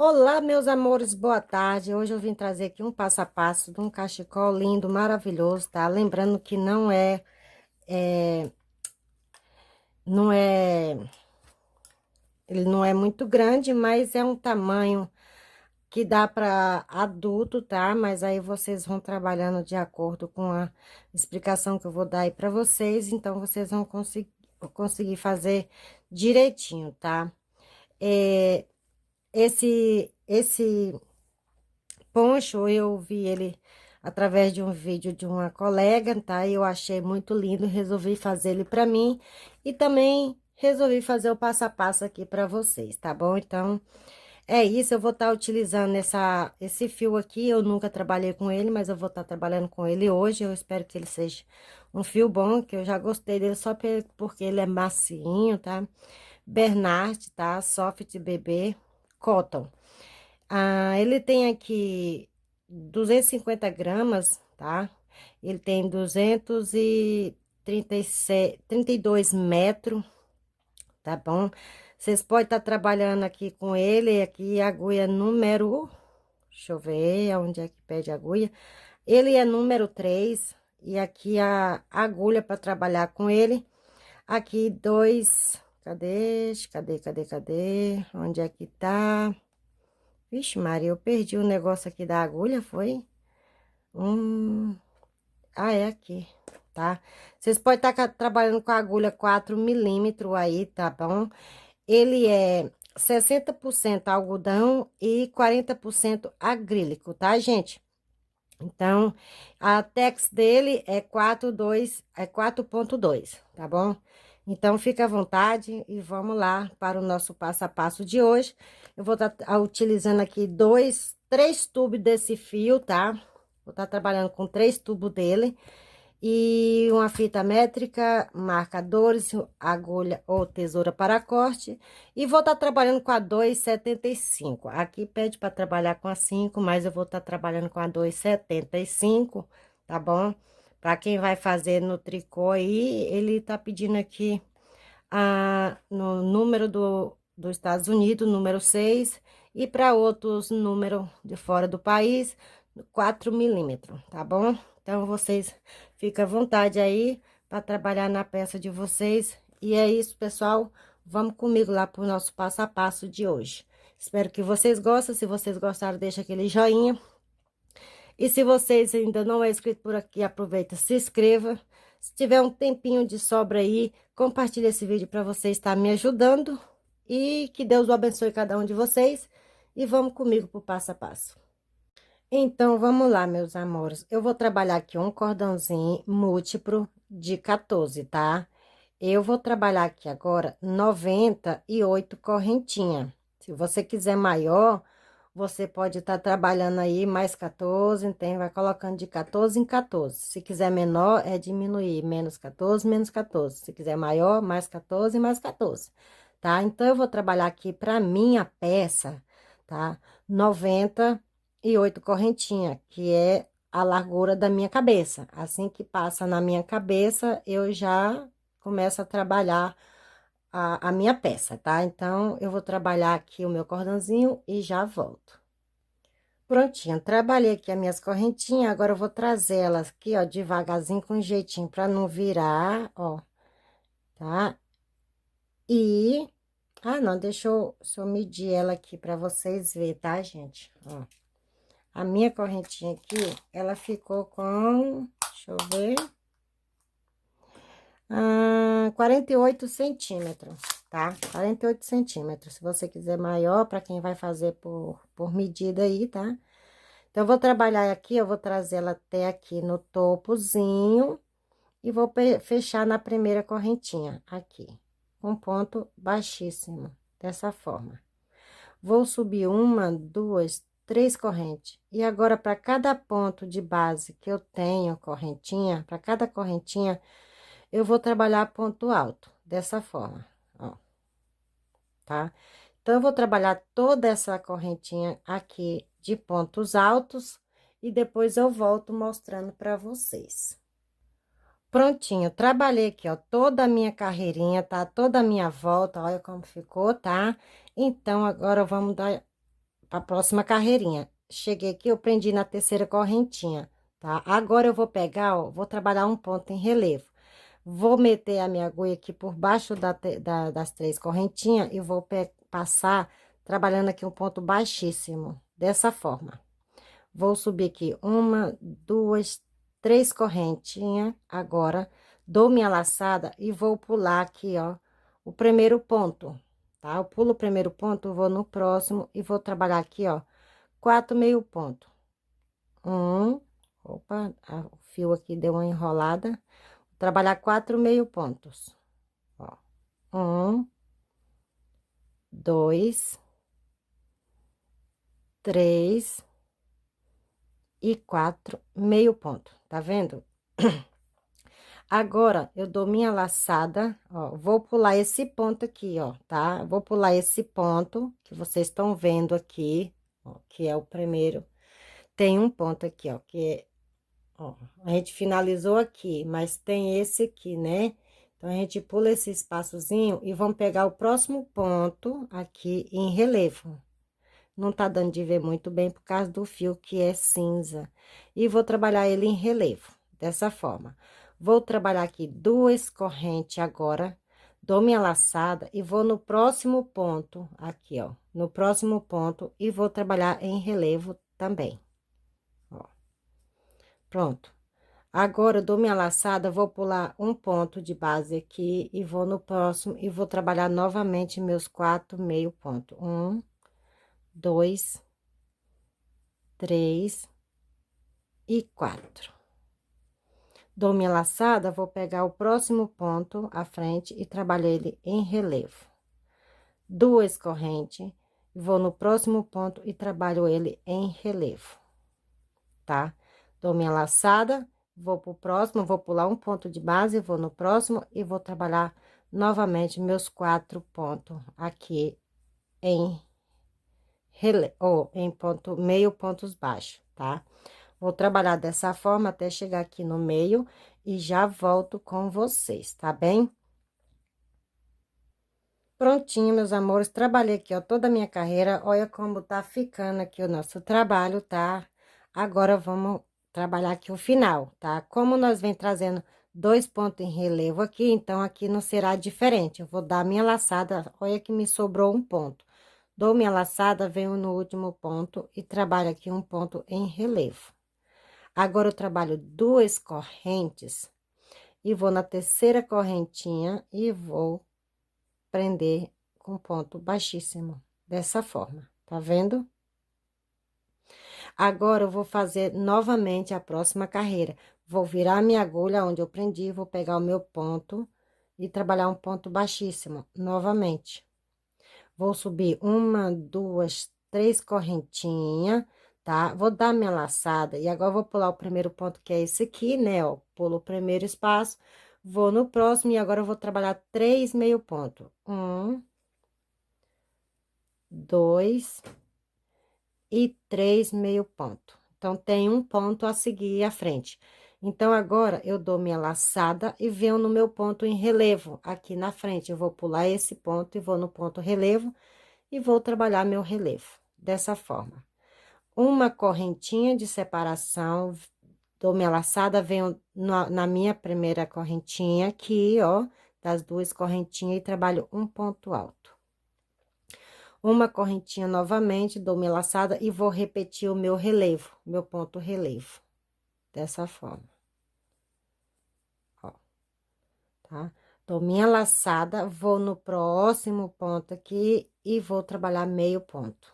Olá, meus amores, boa tarde. Hoje eu vim trazer aqui um passo a passo de um cachecol lindo, maravilhoso, tá? Lembrando que não é, ele não é muito grande, mas é um tamanho que dá para adulto, tá? Mas aí vocês vão trabalhando de acordo com a explicação que eu vou dar aí para vocês, então vocês vão conseguir fazer direitinho, tá? É, esse poncho, eu vi ele através de um vídeo de uma colega, tá? E eu achei muito lindo, resolvi fazer ele para mim e também resolvi fazer o passo a passo aqui para vocês, tá bom? Então, é isso, eu vou estar utilizando esse fio aqui, eu nunca trabalhei com ele, mas eu vou estar trabalhando com ele hoje, eu espero que ele seja um fio bom, que eu já gostei dele só porque ele é macinho, tá? Bernard, tá? Soft bebê, cotton. Ah, ele tem aqui 250 gramas, tá? Ele tem 32 metros, tá bom? Vocês podem estar trabalhando aqui com ele, aqui a agulha número, deixa eu ver onde é que pede a agulha. Ele é número 3 e aqui a agulha para trabalhar com ele. Aqui dois, cadê? Onde é que tá? Vixe, Maria, eu perdi o negócio aqui da agulha, foi? É aqui, tá? Vocês podem estar trabalhando com a agulha 4 milímetros aí, tá bom? Ele é 60% algodão e 40% acrílico, tá, gente? Então, a Tex dele é 4.2, tá bom? Então, fica à vontade e vamos lá para o nosso passo a passo de hoje. Eu vou estar utilizando aqui três tubos desse fio, tá? Vou estar trabalhando com 3 tubos dele. E uma fita métrica, marcadores, agulha ou tesoura para corte. E vou estar trabalhando com a 2,75. Aqui pede para trabalhar com a 5, mas eu vou estar trabalhando com a 2,75, tá bom? Para quem vai fazer no tricô aí, ele tá pedindo aqui no número dos Estados Unidos, número 6, e para outros números de fora do país, 4 milímetros, tá bom? Então, vocês ficam à vontade aí para trabalhar na peça de vocês. E é isso, pessoal. Vamos comigo lá para o nosso passo a passo de hoje. Espero que vocês gostem. Se vocês gostaram, deixa aquele joinha. E se vocês ainda não é inscrito por aqui, aproveita, se inscreva. Se tiver um tempinho de sobra aí, compartilhe esse vídeo para vocês estar me ajudando. E que Deus o abençoe cada um de vocês. E vamos comigo para o passo a passo. Então, vamos lá, meus amores. Eu vou trabalhar aqui um cordãozinho múltiplo de 14, tá? Eu vou trabalhar aqui agora 98 correntinhas. Se você quiser maior, você pode estar trabalhando aí mais 14, então vai colocando de 14 em 14. Se quiser menor, é diminuir, menos 14, menos 14. Se quiser maior, mais 14, mais 14, tá? Então, eu vou trabalhar aqui para minha peça, tá? 98 correntinha, que é a largura da minha cabeça. Assim que passa na minha cabeça, eu já começo a trabalhar a minha peça, tá? Então, eu vou trabalhar aqui o meu cordãozinho e já volto. Prontinho, trabalhei aqui as minhas correntinhas, agora eu vou trazer elas aqui, ó, devagarzinho, com jeitinho, pra não virar, ó, tá? E... Ah, não, deixa eu medir ela aqui pra vocês verem, tá, gente? Ó, a minha correntinha aqui, ela ficou com... Deixa eu ver... 48 centímetros, tá? 48 centímetros. Se você quiser maior, para quem vai fazer por medida aí, tá? Então, eu vou trabalhar aqui, eu vou trazer ela até aqui no topozinho e vou fechar na primeira correntinha, aqui. Um ponto baixíssimo, dessa forma. Vou subir uma, duas, três correntes. E agora, para cada ponto de base que eu tenho correntinha, para cada correntinha, eu vou trabalhar ponto alto, dessa forma, ó, tá? Então, eu vou trabalhar toda essa correntinha aqui de pontos altos e depois eu volto mostrando para vocês. Prontinho, trabalhei aqui, ó, toda a minha carreirinha, tá? Toda a minha volta, olha como ficou, tá? Então, agora vamos dar a próxima carreirinha. Cheguei aqui, eu prendi na terceira correntinha, tá? Agora eu vou pegar, ó, vou trabalhar um ponto em relevo. Vou meter a minha agulha aqui por baixo das três correntinhas e vou passar trabalhando aqui um ponto baixíssimo, dessa forma. Vou subir aqui uma, duas, três correntinhas. Agora, dou minha laçada e vou pular aqui, ó, o primeiro ponto, tá? Eu pulo o primeiro ponto, vou no próximo e vou trabalhar aqui, ó, 4 meio ponto. Opa, o fio aqui deu uma enrolada. Vou trabalhar 4 meio pontos, ó. 2, 3 e 4 meio ponto, tá vendo? Agora, eu dou minha laçada, ó, vou pular esse ponto aqui, ó, tá? Vou pular esse ponto que vocês estão vendo aqui, ó, que é o primeiro. Tem um ponto aqui, ó, que é, ó, a gente finalizou aqui, mas tem esse aqui, né? Então, a gente pula esse espaçozinho e vamos pegar o próximo ponto aqui em relevo. Não tá dando de ver muito bem por causa do fio que é cinza. E vou trabalhar ele em relevo, dessa forma. Vou trabalhar aqui duas correntes agora, dou minha laçada e vou no próximo ponto, aqui, ó. No próximo ponto e vou trabalhar em relevo também, ó. Pronto. Agora, eu dou minha laçada, vou pular um ponto de base aqui e vou no próximo e vou trabalhar novamente meus 4 meio ponto. 2, 3 e 4. Dou minha laçada, vou pegar o próximo ponto à frente e trabalhar ele em relevo. Duas correntes, vou no próximo ponto e trabalho ele em relevo, tá? Dou minha laçada, vou pro próximo, vou pular um ponto de base, vou no próximo e vou trabalhar novamente meus 4 pontos aqui em relevo, ou em ponto, meio pontos baixos, tá? Vou trabalhar dessa forma até chegar aqui no meio e já volto com vocês, tá bem? Prontinho, meus amores, trabalhei aqui, ó, toda a minha carreira, olha como tá ficando aqui o nosso trabalho, tá? Agora, vamos trabalhar aqui o final, tá? Como nós vem trazendo dois pontos em relevo aqui, então, aqui não será diferente. Eu vou dar minha laçada, olha que me sobrou um ponto. Dou minha laçada, venho no último ponto e trabalho aqui um ponto em relevo. Agora, eu trabalho duas correntes e vou na terceira correntinha e vou prender com ponto baixíssimo, dessa forma, tá vendo? Agora, eu vou fazer novamente a próxima carreira. Vou virar minha agulha onde eu prendi, vou pegar o meu ponto e trabalhar um ponto baixíssimo, novamente. Vou subir uma, duas, três correntinhas, tá? Vou dar minha laçada e agora vou pular o primeiro ponto, que é esse aqui, né, ó. Pulo o primeiro espaço, vou no próximo e agora eu vou trabalhar três meio ponto. 2 e 3 meio ponto. Então, tem um ponto a seguir à frente. Então, agora, eu dou minha laçada e venho no meu ponto em relevo, aqui na frente. Eu vou pular esse ponto e vou no ponto relevo e vou trabalhar meu relevo, dessa forma. Uma correntinha de separação, dou minha laçada, venho na minha primeira correntinha aqui, ó, das duas correntinhas e trabalho um ponto alto. Uma correntinha novamente, dou minha laçada e vou repetir o meu relevo, meu ponto relevo, dessa forma. Ó, tá? Dou minha laçada, vou no próximo ponto aqui e vou trabalhar meio ponto.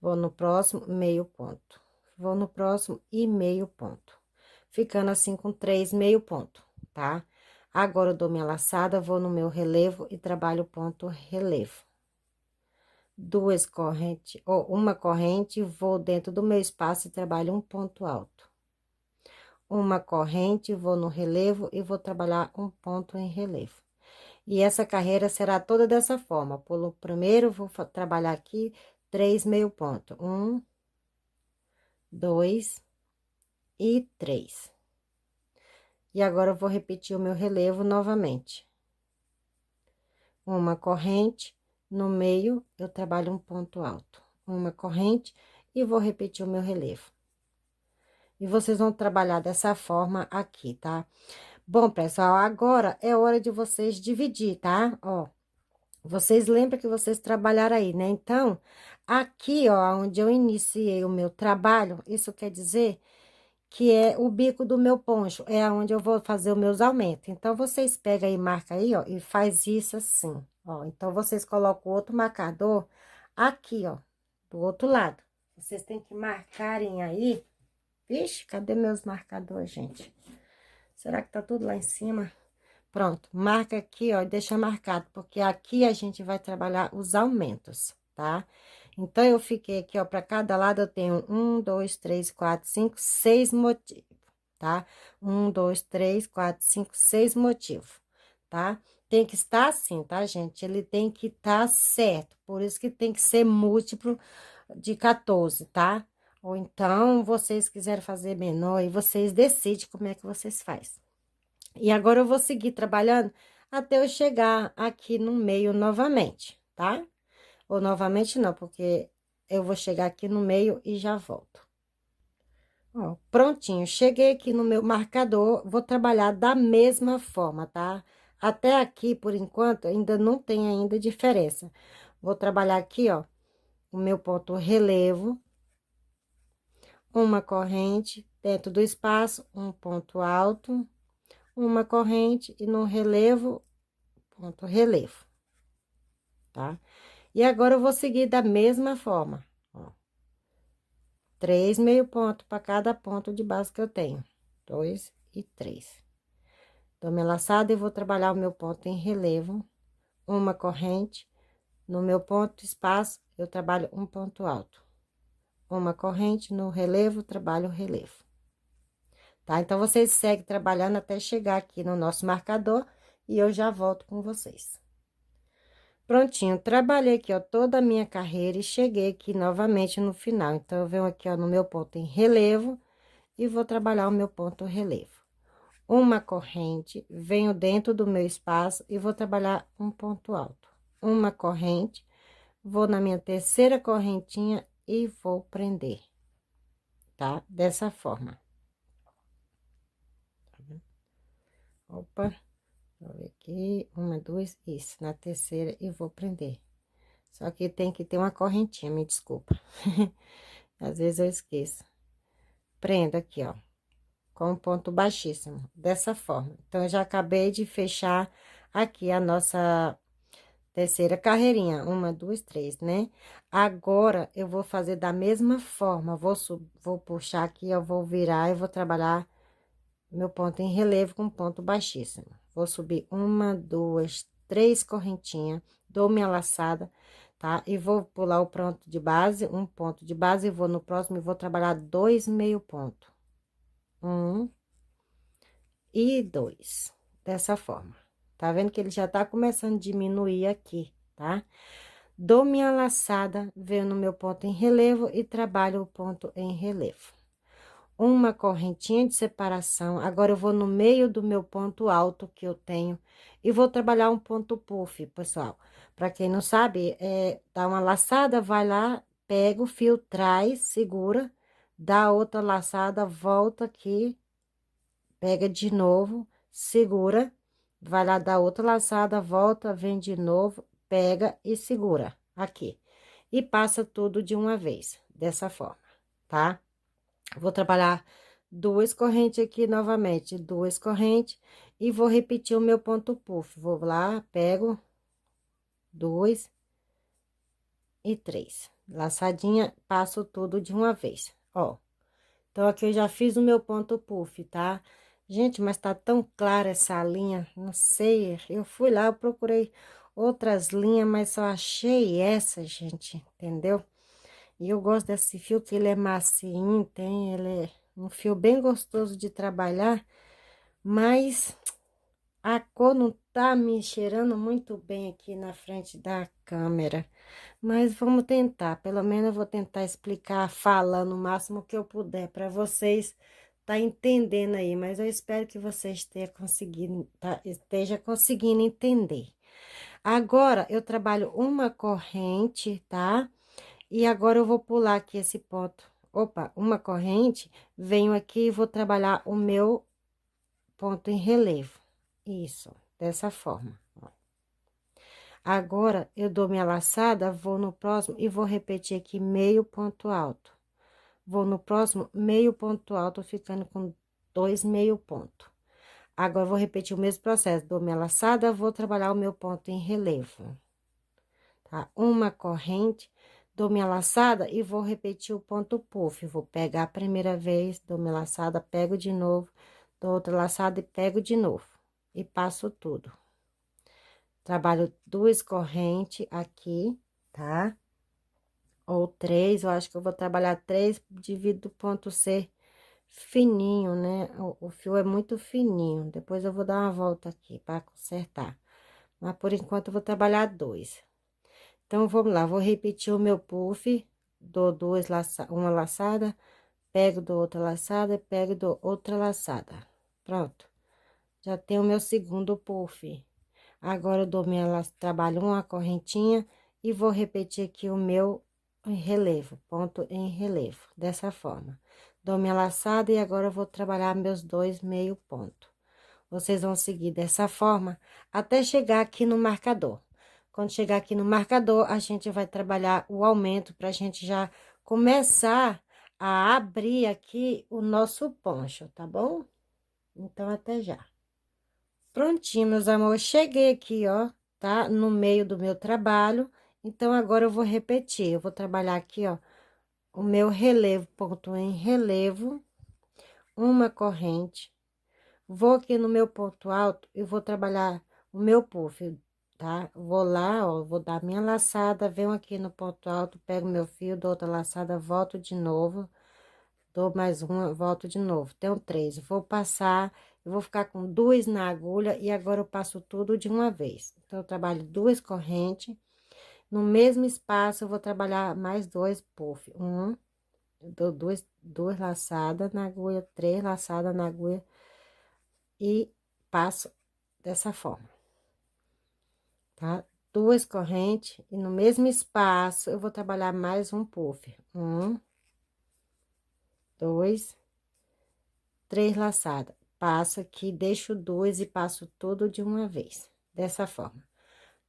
Vou no próximo, meio ponto. Vou no próximo e meio ponto. Ficando assim com 3 meio ponto, tá? Agora, eu dou minha laçada, vou no meu relevo e trabalho o ponto relevo. Duas correntes, ou uma corrente, vou dentro do meu espaço e trabalho um ponto alto. Uma corrente, vou no relevo e vou trabalhar um ponto em relevo. E essa carreira será toda dessa forma. Pulo primeiro, vou trabalhar aqui 3 meio ponto. 2 e 3. E agora, eu vou repetir o meu relevo novamente. Uma corrente, no meio, eu trabalho um ponto alto. uma corrente e vou repetir o meu relevo. E vocês vão trabalhar dessa forma aqui, tá? Bom, pessoal, agora é hora de vocês dividir, tá? Ó, vocês lembram que vocês trabalharam aí, né? Então, aqui, ó, onde eu iniciei o meu trabalho, isso quer dizer que é o bico do meu poncho, é onde eu vou fazer os meus aumentos. Então, vocês pegam aí, marca aí, ó, e faz isso assim, ó. Então, vocês colocam o outro marcador aqui, ó, do outro lado. Vocês têm que marcarem aí. Vixe, cadê meus marcadores, gente? Será que tá tudo lá em cima? Pronto, marca aqui, ó, e deixa marcado, porque aqui a gente vai trabalhar os aumentos, tá? Então, eu fiquei aqui, ó, para cada lado eu tenho 1, 2, 3, 4, 5, 6 motivos, tá? 1, 2, 3, 4, 5, 6 motivos, tá? Tem que estar assim, tá, gente? Ele tem que estar certo, por isso que tem que ser múltiplo de 14, tá? Ou então, vocês quiserem fazer menor, e vocês decidem como é que vocês fazem. E agora eu vou seguir trabalhando até eu chegar aqui no meio novamente, tá? Ou novamente não, porque eu vou chegar aqui no meio e já volto. Ó, prontinho, cheguei aqui no meu marcador, vou trabalhar da mesma forma, tá? Até aqui, por enquanto, ainda não tem ainda diferença. Vou trabalhar aqui, ó, o meu ponto relevo, uma corrente dentro do espaço, um ponto alto, uma corrente e no relevo, ponto relevo, tá? E agora eu vou seguir da mesma forma, ó. 3 meio ponto para cada ponto de base que eu tenho. 2 e 3. Dou minha laçada e vou trabalhar o meu ponto em relevo, uma corrente. No meu ponto espaço, eu trabalho um ponto alto. Uma corrente no relevo, trabalho o relevo. Tá? Então, vocês seguem trabalhando até chegar aqui no nosso marcador e eu já volto com vocês. Prontinho, trabalhei aqui, ó, toda a minha carreira e cheguei aqui novamente no final. Então, eu venho aqui, ó, no meu ponto em relevo e vou trabalhar o meu ponto relevo. Uma corrente, venho dentro do meu espaço e vou trabalhar um ponto alto. Uma corrente, vou na minha terceira correntinha e vou prender, tá? Dessa forma. Opa, vou ver aqui, uma, duas, isso, na terceira e vou prender. Só que tem que ter uma correntinha, me desculpa. Às vezes eu esqueço. Prendo aqui, ó, com um ponto baixíssimo, dessa forma. Então, eu já acabei de fechar aqui a nossa terceira carreirinha. Uma, duas, três, né? Agora, eu vou fazer da mesma forma. Vou puxar aqui, eu vou virar e vou trabalhar meu ponto em relevo com ponto baixíssimo. Vou subir uma, duas, três correntinhas, dou minha laçada, tá? E vou pular o ponto de base, um ponto de base, e vou no próximo e vou trabalhar 2 meio ponto. 1 e 2, dessa forma. Tá vendo que ele já tá começando a diminuir aqui, tá? Dou minha laçada, venho no meu ponto em relevo e trabalho o ponto em relevo. Uma correntinha de separação, agora eu vou no meio do meu ponto alto que eu tenho e vou trabalhar um ponto puff, pessoal. Para quem não sabe, dá uma laçada, vai lá, pega o fio, traz, segura, dá outra laçada, volta aqui, pega de novo, segura, vai lá, dá outra laçada, volta, vem de novo, pega e segura aqui. E passa tudo de uma vez, dessa forma, tá? Vou trabalhar duas correntes aqui novamente, duas correntes, e vou repetir o meu ponto puff. Vou lá, pego dois e três. Laçadinha, passo tudo de uma vez, ó. Então, aqui eu já fiz o meu ponto puff, tá? Gente, mas tá tão clara essa linha, não sei, eu fui lá, eu procurei outras linhas, mas só achei essa, gente, entendeu? E eu gosto desse fio, que ele é macio, ele é um fio bem gostoso de trabalhar, mas a cor não tá me cheirando muito bem aqui na frente da câmera. Mas vamos tentar, pelo menos eu vou tentar explicar, falando o máximo que eu puder para vocês tá entendendo aí, mas eu espero que vocês esteja conseguindo entender. Agora, eu trabalho uma corrente, tá? E agora eu vou pular aqui esse ponto. Opa, uma corrente, venho aqui e vou trabalhar o meu ponto em relevo. Isso, dessa forma. Ó. Agora, eu dou minha laçada, vou no próximo e vou repetir aqui meio ponto alto. Vou no próximo, meio ponto alto, ficando com 2 meio ponto. Agora, vou repetir o mesmo processo. Dou minha laçada, vou trabalhar o meu ponto em relevo. Tá? Uma corrente, dou minha laçada e vou repetir o ponto puff. Vou pegar a primeira vez, dou minha laçada, pego de novo, dou outra laçada e pego de novo. E passo tudo. Trabalho 2 correntes aqui, tá? Ou 3, eu acho que eu vou trabalhar 3, divido o ponto C fininho, né? O fio é muito fininho. Depois eu vou dar uma volta aqui para consertar. Mas por enquanto eu vou trabalhar 2. Então, vamos lá, vou repetir o meu puff, dou uma laçada, pego, dou outra laçada, pego, dou outra laçada. Pronto. Já tenho o meu segundo puff. Agora, eu dou trabalho uma correntinha e vou repetir aqui o meu relevo, ponto em relevo, dessa forma. Dou minha laçada e agora eu vou trabalhar meus 2 meio ponto. Vocês vão seguir dessa forma até chegar aqui no marcador. Quando chegar aqui no marcador, a gente vai trabalhar o aumento para a gente já começar a abrir aqui o nosso poncho, tá bom? Então, até já. Prontinho, meus amores, cheguei aqui, ó, tá? No meio do meu trabalho. Então, agora eu vou repetir. Eu vou trabalhar aqui, ó, o meu relevo, ponto em relevo, uma corrente. Vou aqui no meu ponto alto e vou trabalhar o meu puff, tá? Vou lá, ó, vou dar minha laçada, venho aqui no ponto alto, pego meu fio, dou outra laçada, volto de novo, dou mais uma, volto de novo. Tenho 3, vou passar, eu vou ficar com 2 na agulha e agora eu passo tudo de uma vez. Então, eu trabalho 2 correntes, no mesmo espaço eu vou trabalhar mais 2 puff. Dou duas laçadas na agulha, 3 laçadas na agulha e passo dessa forma, tá? 2 correntes e no mesmo espaço eu vou trabalhar mais um puff. 2, 3 laçadas. Passo aqui, deixo 2 e passo tudo de uma vez, dessa forma.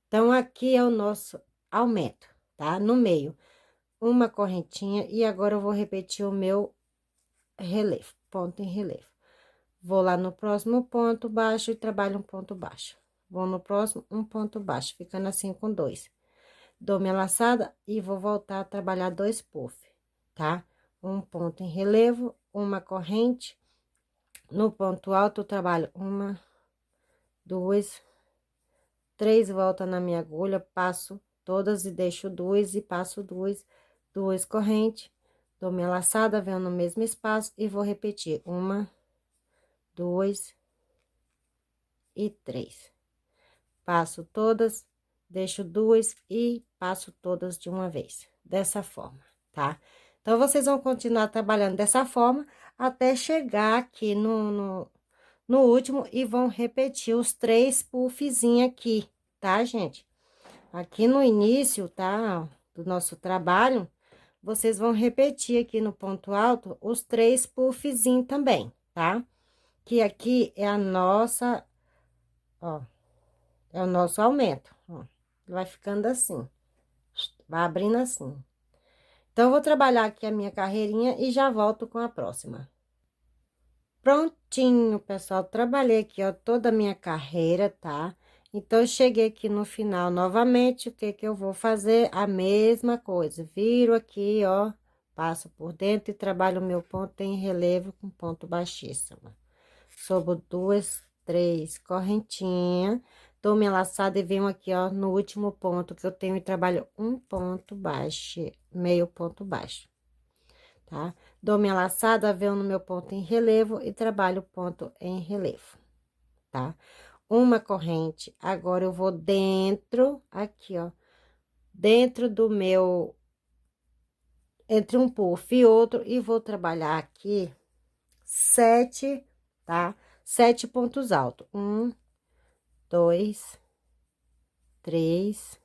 Então, aqui é o nosso aumento, tá? No meio, uma correntinha e agora eu vou repetir o meu relevo, ponto em relevo. Vou lá no próximo ponto baixo e trabalho um ponto baixo. Vou no próximo, um ponto baixo, ficando assim com 2. Dou minha laçada e vou voltar a trabalhar 2 puff, tá? Um ponto em relevo, uma corrente. No ponto alto, eu trabalho 1, 2, 3 voltas na minha agulha, passo todas e deixo 2 e passo 2 correntes. Dou minha laçada, venho no mesmo espaço e vou repetir 1, 2 e 3. Passo todas, deixo 2 e passo todas de uma vez, dessa forma, tá? Então, vocês vão continuar trabalhando dessa forma até chegar aqui no último e vão repetir os 3 puffzinhos aqui, tá, gente? Aqui no início, tá, do nosso trabalho, vocês vão repetir aqui no ponto alto os 3 puffzinhos também, tá? Que aqui é a nossa, ó, é o nosso aumento, ó. Vai ficando assim, vai abrindo assim. Então, eu vou trabalhar aqui a minha carreirinha e já volto com a próxima. Prontinho, pessoal, trabalhei aqui, ó, toda a minha carreira, tá? Então, eu cheguei aqui no final novamente, o que que eu vou fazer? A mesma coisa, viro aqui, ó, passo por dentro e trabalho o meu ponto em relevo com ponto baixíssimo. Sobo 2, 3 correntinhas, dou minha laçada e venho aqui, ó, no último ponto que eu tenho e trabalho um ponto baixo, meio ponto baixo, tá? Dou minha laçada, venho no meu ponto em relevo e trabalho o ponto em relevo, tá? Uma corrente, agora eu vou dentro, aqui, ó, dentro do meu, entre um puff e outro, e vou trabalhar aqui 7, tá? 7 pontos altos. 2, 3,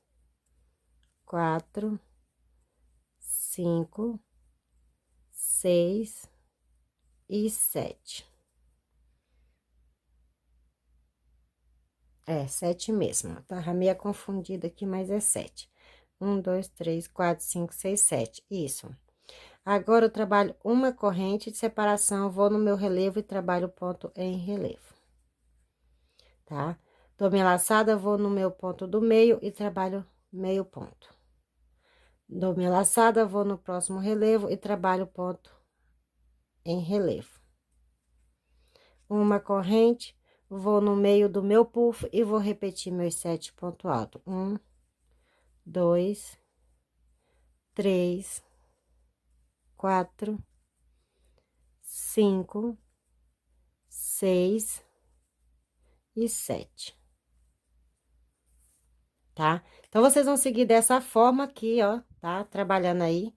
4, 5, 6 e 7. É, 7 mesmo. Tava meio confundida aqui, mas é 7. 1, 2, 3, 4, 5, 6, 7. Isso. Agora, eu trabalho uma corrente de separação, vou no meu relevo e trabalho o ponto em relevo. Tá? Dou minha laçada, vou no meu ponto do meio e trabalho meio ponto. Dou minha laçada, vou no próximo relevo e trabalho o ponto em relevo. Uma corrente, vou no meio do meu puff e vou repetir meus 7 pontos altos. 1, 2, 3, 4, 5, 6 e 7. Tá? Então, vocês vão seguir dessa forma aqui, ó, tá? Trabalhando aí,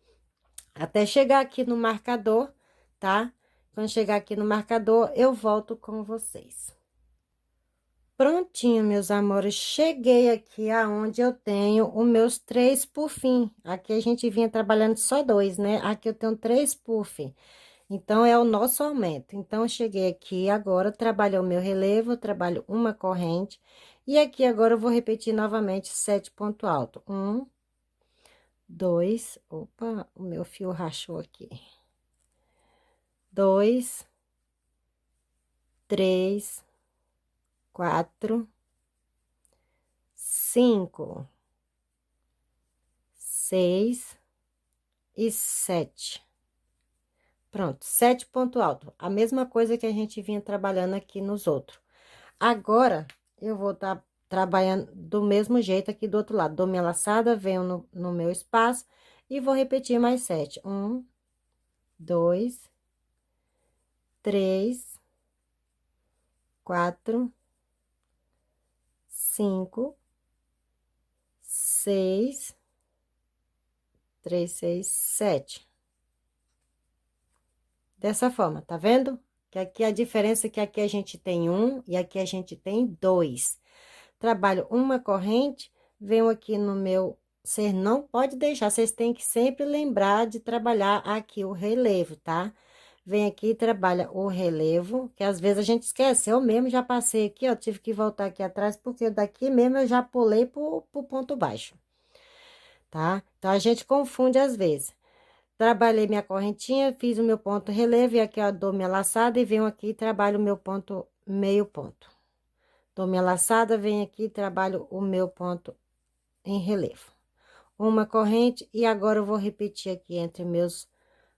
até chegar aqui no marcador, tá? Quando chegar aqui no marcador, eu volto com vocês. Prontinho, meus amores, cheguei aqui aonde eu tenho os meus 3 puffins. Aqui a gente vinha trabalhando só 2, né? Aqui eu tenho 3 puffs. Então, é o nosso aumento. Então, eu cheguei aqui agora, trabalhei o meu relevo, trabalho uma corrente. E aqui agora eu vou repetir novamente 7 pontos altos. 1, 2, opa, o meu fio rachou aqui. 2, 3, 4, 5, 6 e 7. Pronto, 7 pontos altos. A mesma coisa que a gente vinha trabalhando aqui nos outros. Agora, eu vou estar trabalhando do mesmo jeito aqui do outro lado. Dou minha laçada, venho no meu espaço e vou repetir mais 7. 1, 2, 3, 4, 5, 6, 3, 6, 7. Dessa forma, tá vendo? Que aqui a diferença é que aqui a gente tem 1 e aqui a gente tem 2. Trabalho uma corrente, venho aqui no meu... Vocês não pode deixar, vocês têm que sempre lembrar de trabalhar aqui o relevo, tá? Vem aqui e trabalha o relevo, que às vezes a gente esquece. Eu mesmo já passei aqui, ó, tive que voltar aqui atrás, porque daqui mesmo eu já pulei pro ponto baixo, tá? Então, a gente confunde às vezes. Trabalhei minha correntinha, fiz o meu ponto relevo, e aqui, ó, dou minha laçada e venho aqui e trabalho o meu ponto, meio ponto. Dou minha laçada, venho aqui e trabalho o meu ponto em relevo. Uma corrente, e agora eu vou repetir aqui entre meus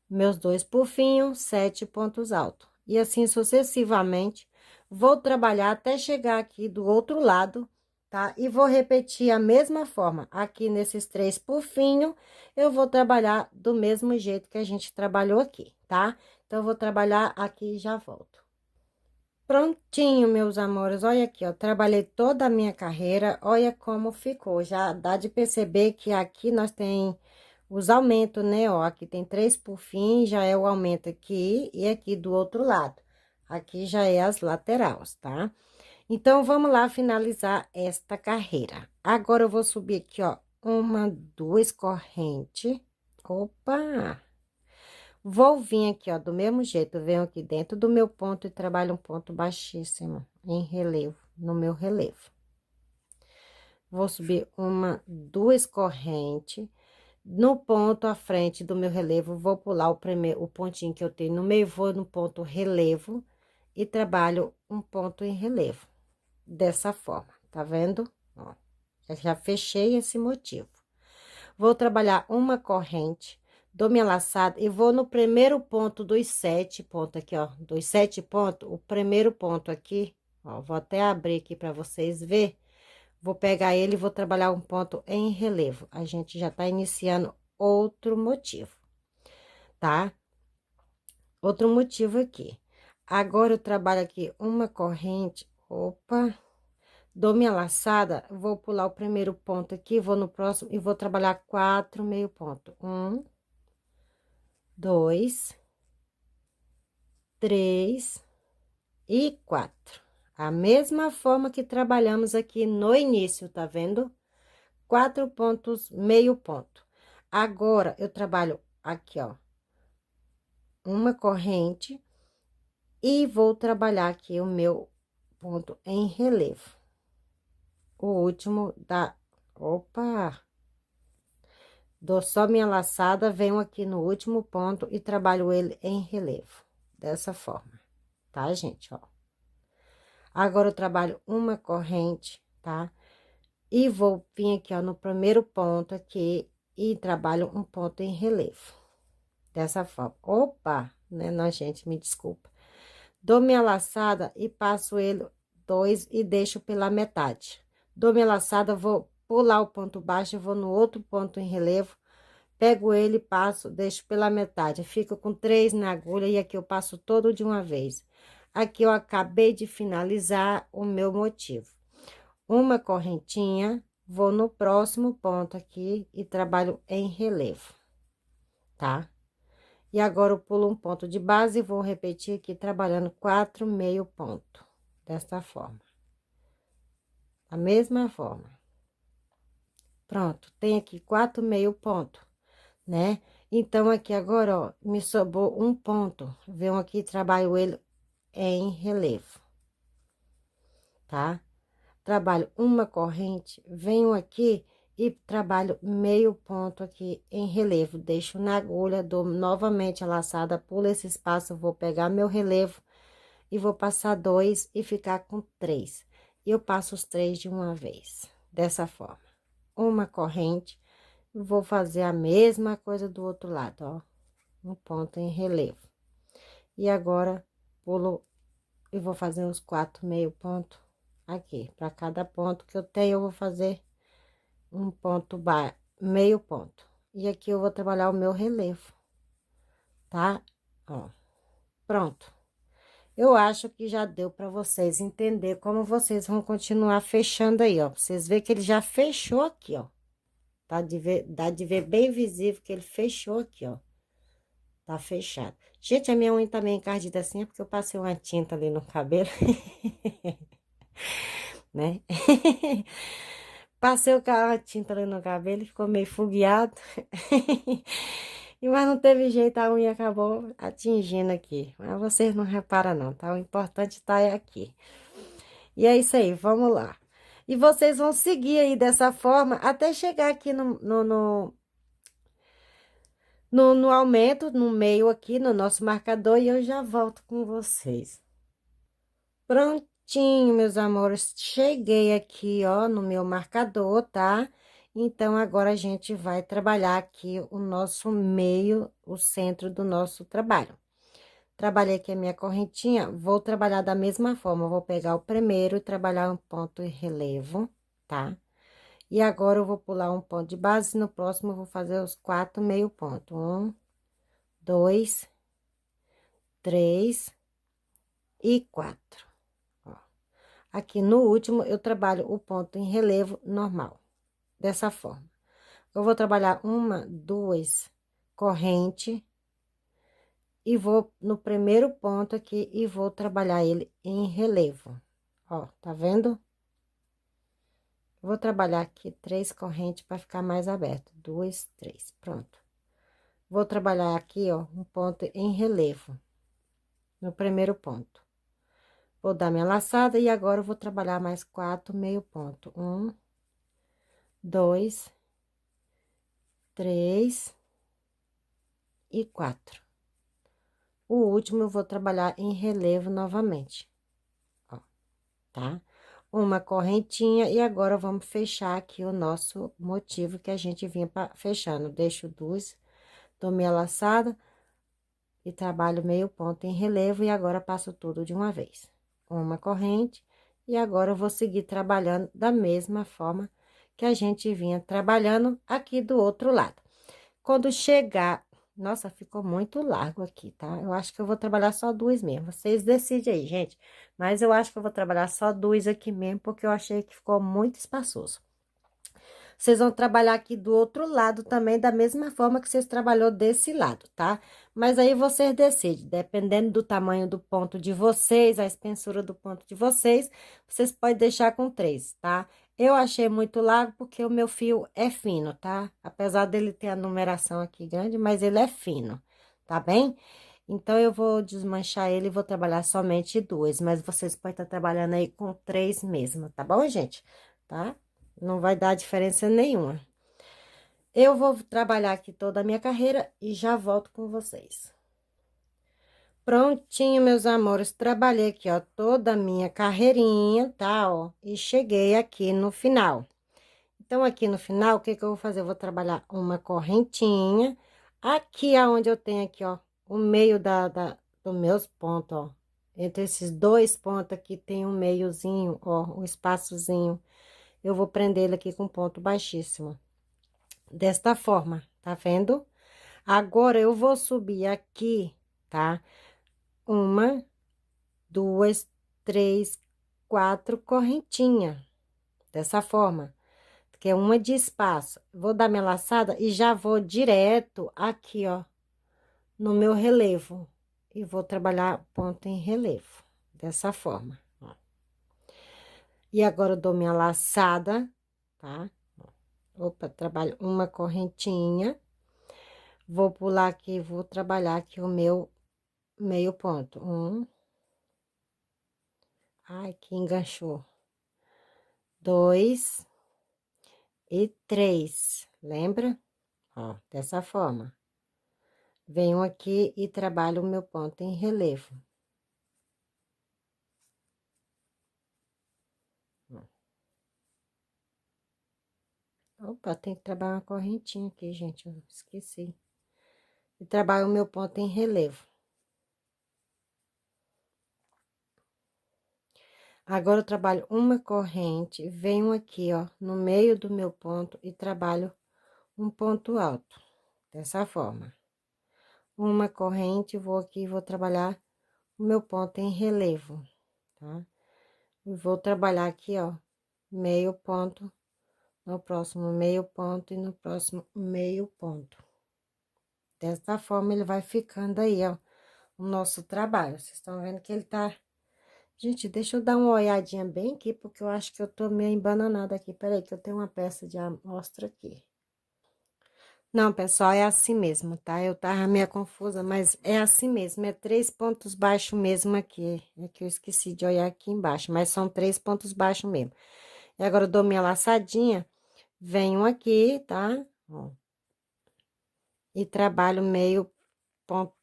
2 pufinhos, 7 pontos altos. E assim sucessivamente, vou trabalhar até chegar aqui do outro lado, tá? E vou repetir a mesma forma. Aqui nesses 3 pufinhos, eu vou trabalhar do mesmo jeito que a gente trabalhou aqui, tá? Então, eu vou trabalhar aqui e já volto. Prontinho, meus amores, olha aqui, ó, trabalhei toda a minha carreira, olha como ficou, já dá de perceber que aqui nós tem os aumentos, né, ó, aqui tem 3 por fim, já é o aumento aqui, e aqui do outro lado, aqui já é as laterais, tá? Então, vamos lá finalizar esta carreira. Agora, eu vou subir aqui, ó, 1, 2 correntes, opa! Vou vir aqui, ó, do mesmo jeito, eu venho aqui dentro do meu ponto e trabalho um ponto baixíssimo em relevo, no meu relevo. Vou subir 1, 2 correntes. No ponto à frente do meu relevo, vou pular o pontinho que eu tenho no meio, vou no ponto relevo e trabalho um ponto em relevo. Dessa forma, tá vendo? Ó, eu já fechei esse motivo. Vou trabalhar uma corrente, dou minha laçada e vou no primeiro ponto dos 7 pontos aqui, ó, dos 7 pontos, o primeiro ponto aqui, ó, vou até abrir aqui para vocês ver. Vou pegar ele e vou trabalhar um ponto em relevo. A gente já tá iniciando outro motivo, tá? Outro motivo aqui. Agora, eu trabalho aqui uma corrente, opa, dou minha laçada, vou pular o primeiro ponto aqui, vou no próximo e vou trabalhar 4 meio ponto. 1, 2, 3 e 4. A mesma forma que trabalhamos aqui no início, tá vendo? 4 pontos, meio ponto. Agora, eu trabalho aqui, ó, uma corrente e vou trabalhar aqui o meu ponto em relevo. O último da... Opa! Dou só minha laçada, venho aqui no último ponto e trabalho ele em relevo. Dessa forma, tá, gente, ó. Agora, eu trabalho uma corrente, tá? E vou vir aqui, ó, no primeiro ponto aqui e trabalho um ponto em relevo. Dessa forma. Opa, né, não, gente, me desculpa. Dou minha laçada e passo ele dois e deixo pela metade. Dou minha laçada, vou pular o ponto baixo, vou no outro ponto em relevo, pego ele, passo, deixo pela metade. Fico com 3 na agulha e aqui eu passo todo de uma vez. Aqui eu acabei de finalizar o meu motivo. Uma correntinha, vou no próximo ponto aqui e trabalho em relevo, tá? E agora eu pulo um ponto de base e vou repetir aqui trabalhando 4 meio ponto, desta forma. Da mesma forma. Pronto, tem aqui 4 meio ponto, né? Então, aqui agora, ó, me sobrou um ponto. Venho aqui, trabalho ele em relevo, tá? Trabalho uma corrente, venho aqui e trabalho meio ponto aqui em relevo. Deixo na agulha, dou novamente a laçada, pulo esse espaço, vou pegar meu relevo e vou passar 2 e ficar com 3. E eu passo os 3 de uma vez, dessa forma. Uma corrente, vou fazer a mesma coisa do outro lado, ó. Um ponto em relevo. E agora, pulo e vou fazer os 4 meio ponto aqui. Para cada ponto que eu tenho, eu vou fazer um ponto meio ponto. E aqui eu vou trabalhar o meu relevo, tá? Ó, pronto. Eu acho que já deu para vocês entender como vocês vão continuar fechando aí, ó. Vocês verem que ele já fechou aqui, ó. Tá dá de ver bem visível que ele fechou aqui, ó. Tá fechado. Gente, a minha unha tá meio encardida assim, é porque eu passei uma tinta ali no cabelo. Né? Passei a tinta ali no cabelo e ficou meio fogueado. Mas não teve jeito, a unha acabou atingindo aqui. Mas vocês não reparam não, tá? O importante tá aqui. E é isso aí, vamos lá. E vocês vão seguir aí dessa forma até chegar aqui no aumento, no meio aqui, no nosso marcador, e eu já volto com vocês. Prontinho, meus amores, cheguei aqui, ó, no meu marcador, tá? Então, agora a gente vai trabalhar aqui o nosso meio, o centro do nosso trabalho. Trabalhei aqui a minha correntinha, vou trabalhar da mesma forma, vou pegar o primeiro e trabalhar um ponto em relevo, tá? E agora, eu vou pular um ponto de base, no próximo eu vou fazer os 4 meio ponto. 1, 2, 3 e 4. Aqui no último, eu trabalho o ponto em relevo normal, dessa forma. Eu vou trabalhar uma, duas corrente e vou no primeiro ponto aqui e vou trabalhar ele em relevo. Ó, tá vendo? Vou trabalhar aqui 3 correntes para ficar mais aberto. 2, 3, pronto. Vou trabalhar aqui, ó, um ponto em relevo no primeiro ponto. Vou dar minha laçada e agora eu vou trabalhar mais 4 meio ponto. 1, 2, 3 e 4. O último eu vou trabalhar em relevo novamente, ó, tá? Uma correntinha e agora vamos fechar aqui o nosso motivo que a gente vinha fechando. Deixo 2, dou minha laçada e trabalho meio ponto em relevo e agora passo tudo de uma vez. Uma corrente e agora eu vou seguir trabalhando da mesma forma que a gente vinha trabalhando aqui do outro lado. Quando chegar... Nossa, ficou muito largo aqui, tá? Eu acho que eu vou trabalhar só 2 mesmo. Vocês decidem aí, gente. Mas eu acho que eu vou trabalhar só 2 aqui mesmo, porque eu achei que ficou muito espaçoso. Vocês vão trabalhar aqui do outro lado também, da mesma forma que vocês trabalhou desse lado, tá? Mas aí vocês decidem, dependendo do tamanho do ponto de vocês, a espessura do ponto de vocês, vocês podem deixar com 3, tá? Eu achei muito largo porque o meu fio é fino, tá? Apesar dele ter a numeração aqui grande, mas ele é fino, tá bem? Então, eu vou desmanchar ele e vou trabalhar somente duas, mas vocês podem estar trabalhando aí com três mesmo, tá bom, gente? Tá? Não vai dar diferença nenhuma. Eu vou trabalhar aqui toda a minha carreira e já volto com vocês. Prontinho, meus amores, trabalhei aqui, ó, toda a minha carreirinha, tá, ó, e cheguei aqui no final. Então, aqui no final, o que que eu vou fazer? Eu vou trabalhar uma correntinha, aqui aonde eu tenho aqui, ó, o meio dos meus pontos, ó, entre esses dois pontos aqui tem um meiozinho, ó, um espaçozinho, eu vou prender ele aqui com ponto baixíssimo, desta forma, tá vendo? Agora, eu vou subir aqui, tá? Uma, duas, três, quatro correntinhas, dessa forma, que é uma de espaço. Vou dar minha laçada e já vou direto aqui, ó, no meu relevo. E vou trabalhar ponto em relevo, dessa forma, ó. E agora, eu dou minha laçada, tá? Opa, trabalho uma correntinha. Vou pular aqui, vou trabalhar aqui o meu meio ponto. Ai, que enganchou. Dois e três, lembra? Ó, dessa forma. Venho aqui e trabalho o meu ponto em relevo. Opa, tem que trabalhar uma correntinha aqui, gente, eu esqueci. E trabalho o meu ponto em relevo. Agora, eu trabalho uma corrente, venho aqui, ó, no meio do meu ponto e trabalho um ponto alto, dessa forma. Uma corrente, vou aqui e vou trabalhar o meu ponto em relevo, tá? E vou trabalhar aqui, ó, meio ponto, no próximo meio ponto e no próximo meio ponto. Dessa forma, ele vai ficando aí, ó, o nosso trabalho. Vocês estão vendo que ele tá... Gente, deixa eu dar uma olhadinha bem aqui, porque eu acho que eu tô meio embananada aqui. Peraí, que eu tenho uma peça de amostra aqui. Não, pessoal, é assim mesmo, tá? Eu tava meio confusa, mas é assim mesmo. É três pontos baixos mesmo aqui. É que eu esqueci de olhar aqui embaixo, mas são três pontos baixos mesmo. E agora, eu dou minha laçadinha, venho aqui, tá? Ó, e trabalho meio ponto,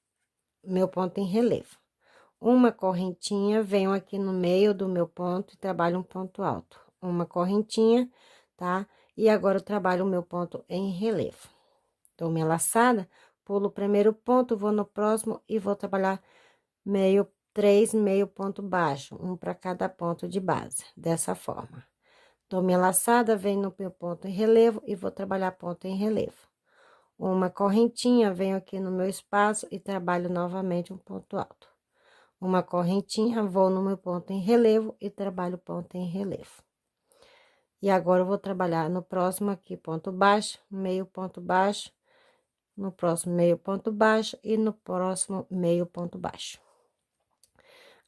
meu ponto em relevo. Uma correntinha, venho aqui no meio do meu ponto e trabalho um ponto alto. Uma correntinha, tá? E agora, eu trabalho o meu ponto em relevo. Dou minha laçada, pulo o primeiro ponto, vou no próximo e vou trabalhar três meio ponto baixo, um para cada ponto de base, dessa forma. Dou minha laçada, venho no meu ponto em relevo e vou trabalhar ponto em relevo. Uma correntinha, venho aqui no meu espaço e trabalho novamente um ponto alto. Uma correntinha, vou no meu ponto em relevo e trabalho ponto em relevo. E agora, eu vou trabalhar no próximo aqui, ponto baixo, meio ponto baixo, no próximo meio ponto baixo e no próximo meio ponto baixo.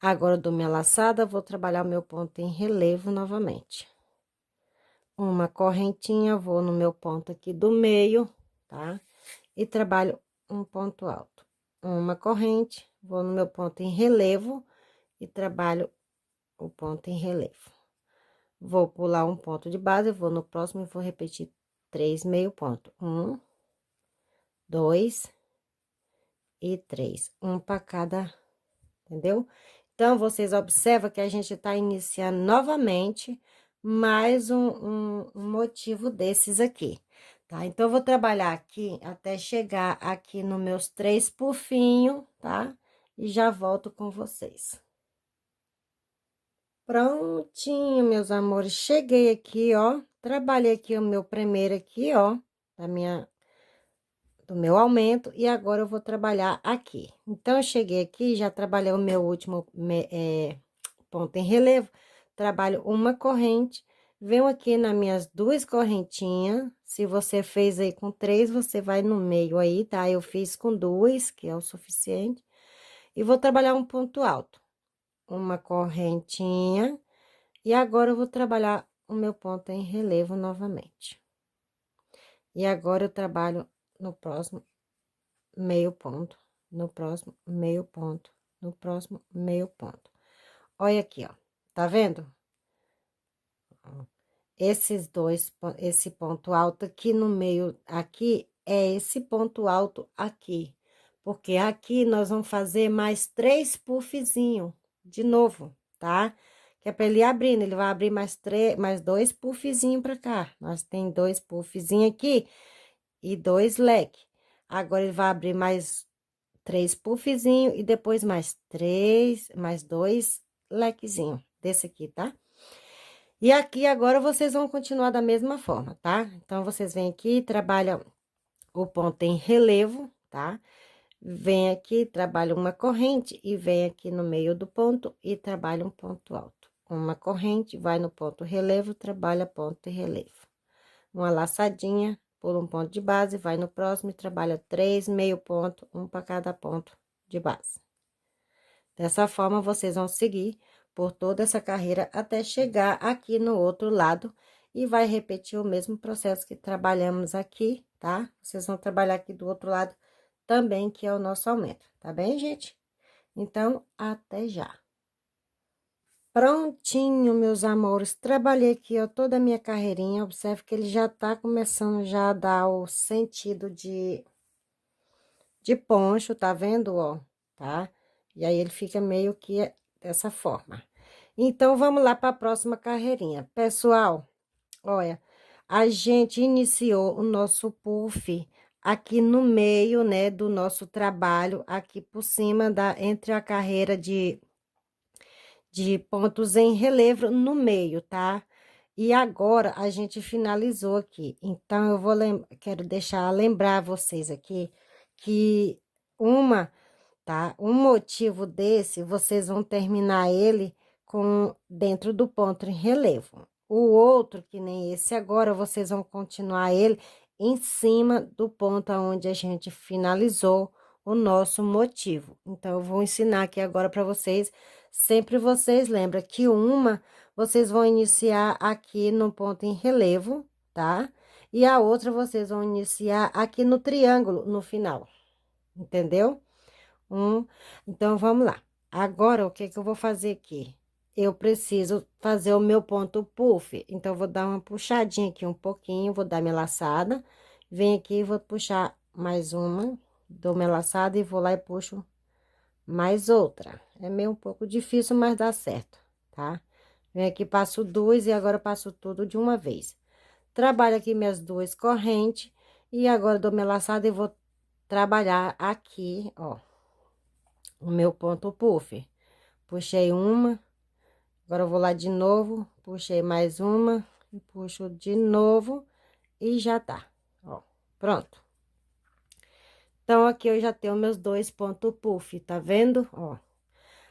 Agora, eu dou minha laçada, vou trabalhar o meu ponto em relevo novamente. Uma correntinha, vou no meu ponto aqui do meio, tá? E trabalho um ponto alto. Uma corrente, vou no meu ponto em relevo e trabalho o ponto em relevo. Vou pular um ponto de base, vou no próximo e vou repetir três meio ponto. Um, dois e três. Um para cada, entendeu? Então, vocês observam que a gente tá iniciando novamente mais um motivo desses aqui, tá? Então, eu vou trabalhar aqui até chegar aqui nos meus três pufinhos, tá? E já volto com vocês. Prontinho, meus amores, cheguei aqui, ó, trabalhei aqui o meu primeiro aqui, ó, do meu aumento, e agora eu vou trabalhar aqui. Então, eu cheguei aqui, já trabalhei o meu último ponto em relevo, trabalho uma corrente, venho aqui nas minhas duas correntinhas, se você fez aí com três, você vai no meio aí, tá? Eu fiz com duas, que é o suficiente, e vou trabalhar um ponto alto. Uma correntinha, e agora, eu vou trabalhar o meu ponto em relevo novamente. E agora eu trabalho no próximo meio ponto, no próximo meio ponto, no próximo meio ponto. Olha aqui, ó, tá vendo? Esse ponto alto aqui no meio, aqui, é esse ponto alto aqui. Porque aqui nós vamos fazer mais 3 puffzinho de novo, tá? Que é pra ele ir abrindo, ele vai abrir mais 2 puffzinho pra cá. Nós tem 2 puffzinho aqui e 2 leque. Agora, ele vai abrir mais 3 puffzinho e depois mais 2 lequezinho desse aqui, tá? E aqui agora vocês vão continuar da mesma forma, tá? Então, vocês vêm aqui, trabalham o ponto em relevo, tá? Vem aqui, trabalha uma corrente e vem aqui no meio do ponto e trabalha um ponto alto. Uma corrente, vai no ponto relevo, trabalha ponto e relevo. Uma laçadinha, pula um ponto de base, vai no próximo e trabalha 3 meio ponto, um para cada ponto de base. Dessa forma, vocês vão seguir por toda essa carreira até chegar aqui no outro lado e vai repetir o mesmo processo que trabalhamos aqui, tá? Vocês vão trabalhar aqui do outro lado também, que é o nosso aumento, tá bem, gente? Então, até já. Prontinho, meus amores, trabalhei aqui, ó, toda a minha carreirinha, observe que ele já tá começando já a dar o sentido de poncho, tá vendo, ó, tá? E aí, ele fica meio que dessa forma. Então, vamos lá para a próxima carreirinha. Pessoal, olha, a gente iniciou o nosso puff aqui no meio, né, do nosso trabalho, aqui por cima entre a carreira de pontos em relevo no meio, tá? E agora, a gente finalizou aqui. Então, quero lembrar vocês aqui que um motivo desse, vocês vão terminar ele dentro do ponto em relevo. O outro, que nem esse agora, vocês vão continuar ele em cima do ponto onde a gente finalizou o nosso motivo. Então, eu vou ensinar aqui agora para vocês. Sempre vocês lembram que vocês vão iniciar aqui no ponto em relevo, tá? E a outra, vocês vão iniciar aqui no triângulo, no final. Entendeu? Então, vamos lá. Agora, o que que eu vou fazer aqui? Eu preciso fazer o meu ponto puff. Então, eu vou dar uma puxadinha aqui um pouquinho, vou dar minha laçada. Venho aqui e vou puxar mais uma. Dou minha laçada e vou lá e puxo mais outra. É meio um pouco difícil, mas dá certo, tá? Venho aqui, passo 2 e agora passo tudo de uma vez. Trabalho aqui minhas 2 correntes e agora dou minha laçada e vou trabalhar aqui, ó, o meu ponto puff. Puxei uma, agora eu vou lá de novo, puxei mais uma, e puxo de novo e já tá, ó, pronto. Então, aqui eu já tenho meus 2 pontos puff, tá vendo? Ó,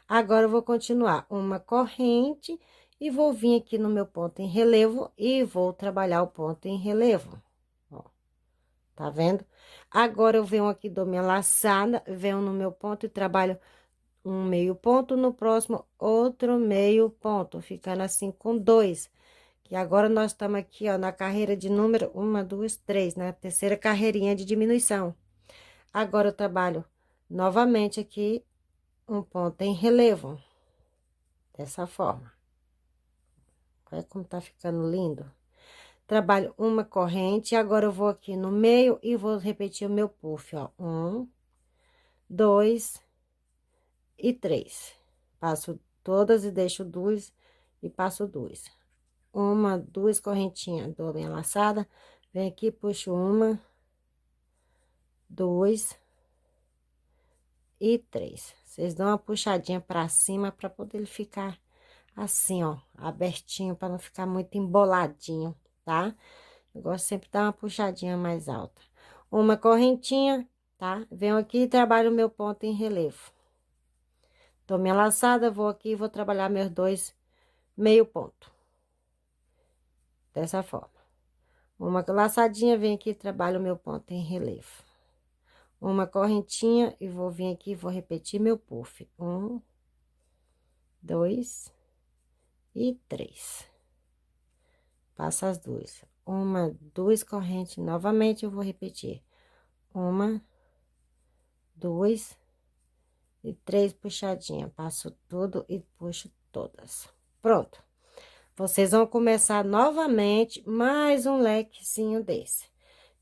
agora eu vou continuar uma corrente e vou vir aqui no meu ponto em relevo e vou trabalhar o ponto em relevo, ó, tá vendo? Agora, eu venho aqui, dou minha laçada, venho no meu ponto e trabalho um meio ponto, no próximo outro meio ponto, ficando assim com 2. Que agora nós estamos aqui, ó, na carreira de número 1, 2, 3, na terceira carreirinha de diminuição. Agora eu trabalho novamente aqui um ponto em relevo, dessa forma. Olha como tá ficando lindo. Trabalho uma corrente, agora eu vou aqui no meio e vou repetir o meu puff, ó. 1, 2 e 3. Passo todas e deixo 2 e passo 2. Uma, 2 correntinhas, dou minha laçada, vem aqui, puxo uma, 2 e 3. Vocês dão uma puxadinha pra cima pra poder ele ficar assim, ó, abertinho, pra não ficar muito emboladinho, tá? Eu gosto sempre de dar uma puxadinha mais alta. Uma correntinha, tá? Venho aqui e trabalho o meu ponto em relevo. Dou minha laçada, vou aqui e vou trabalhar meus 2 meio ponto. Dessa forma. Uma laçadinha, vem aqui e trabalho o meu ponto em relevo. Uma correntinha e vou vir aqui e vou repetir meu puff. 1, 2 e 3. passo as duas. Uma, duas correntes, novamente eu vou repetir. Uma, duas e três puxadinhas. Passo tudo e puxo todas. Pronto. Vocês vão começar novamente mais um lequezinho desse,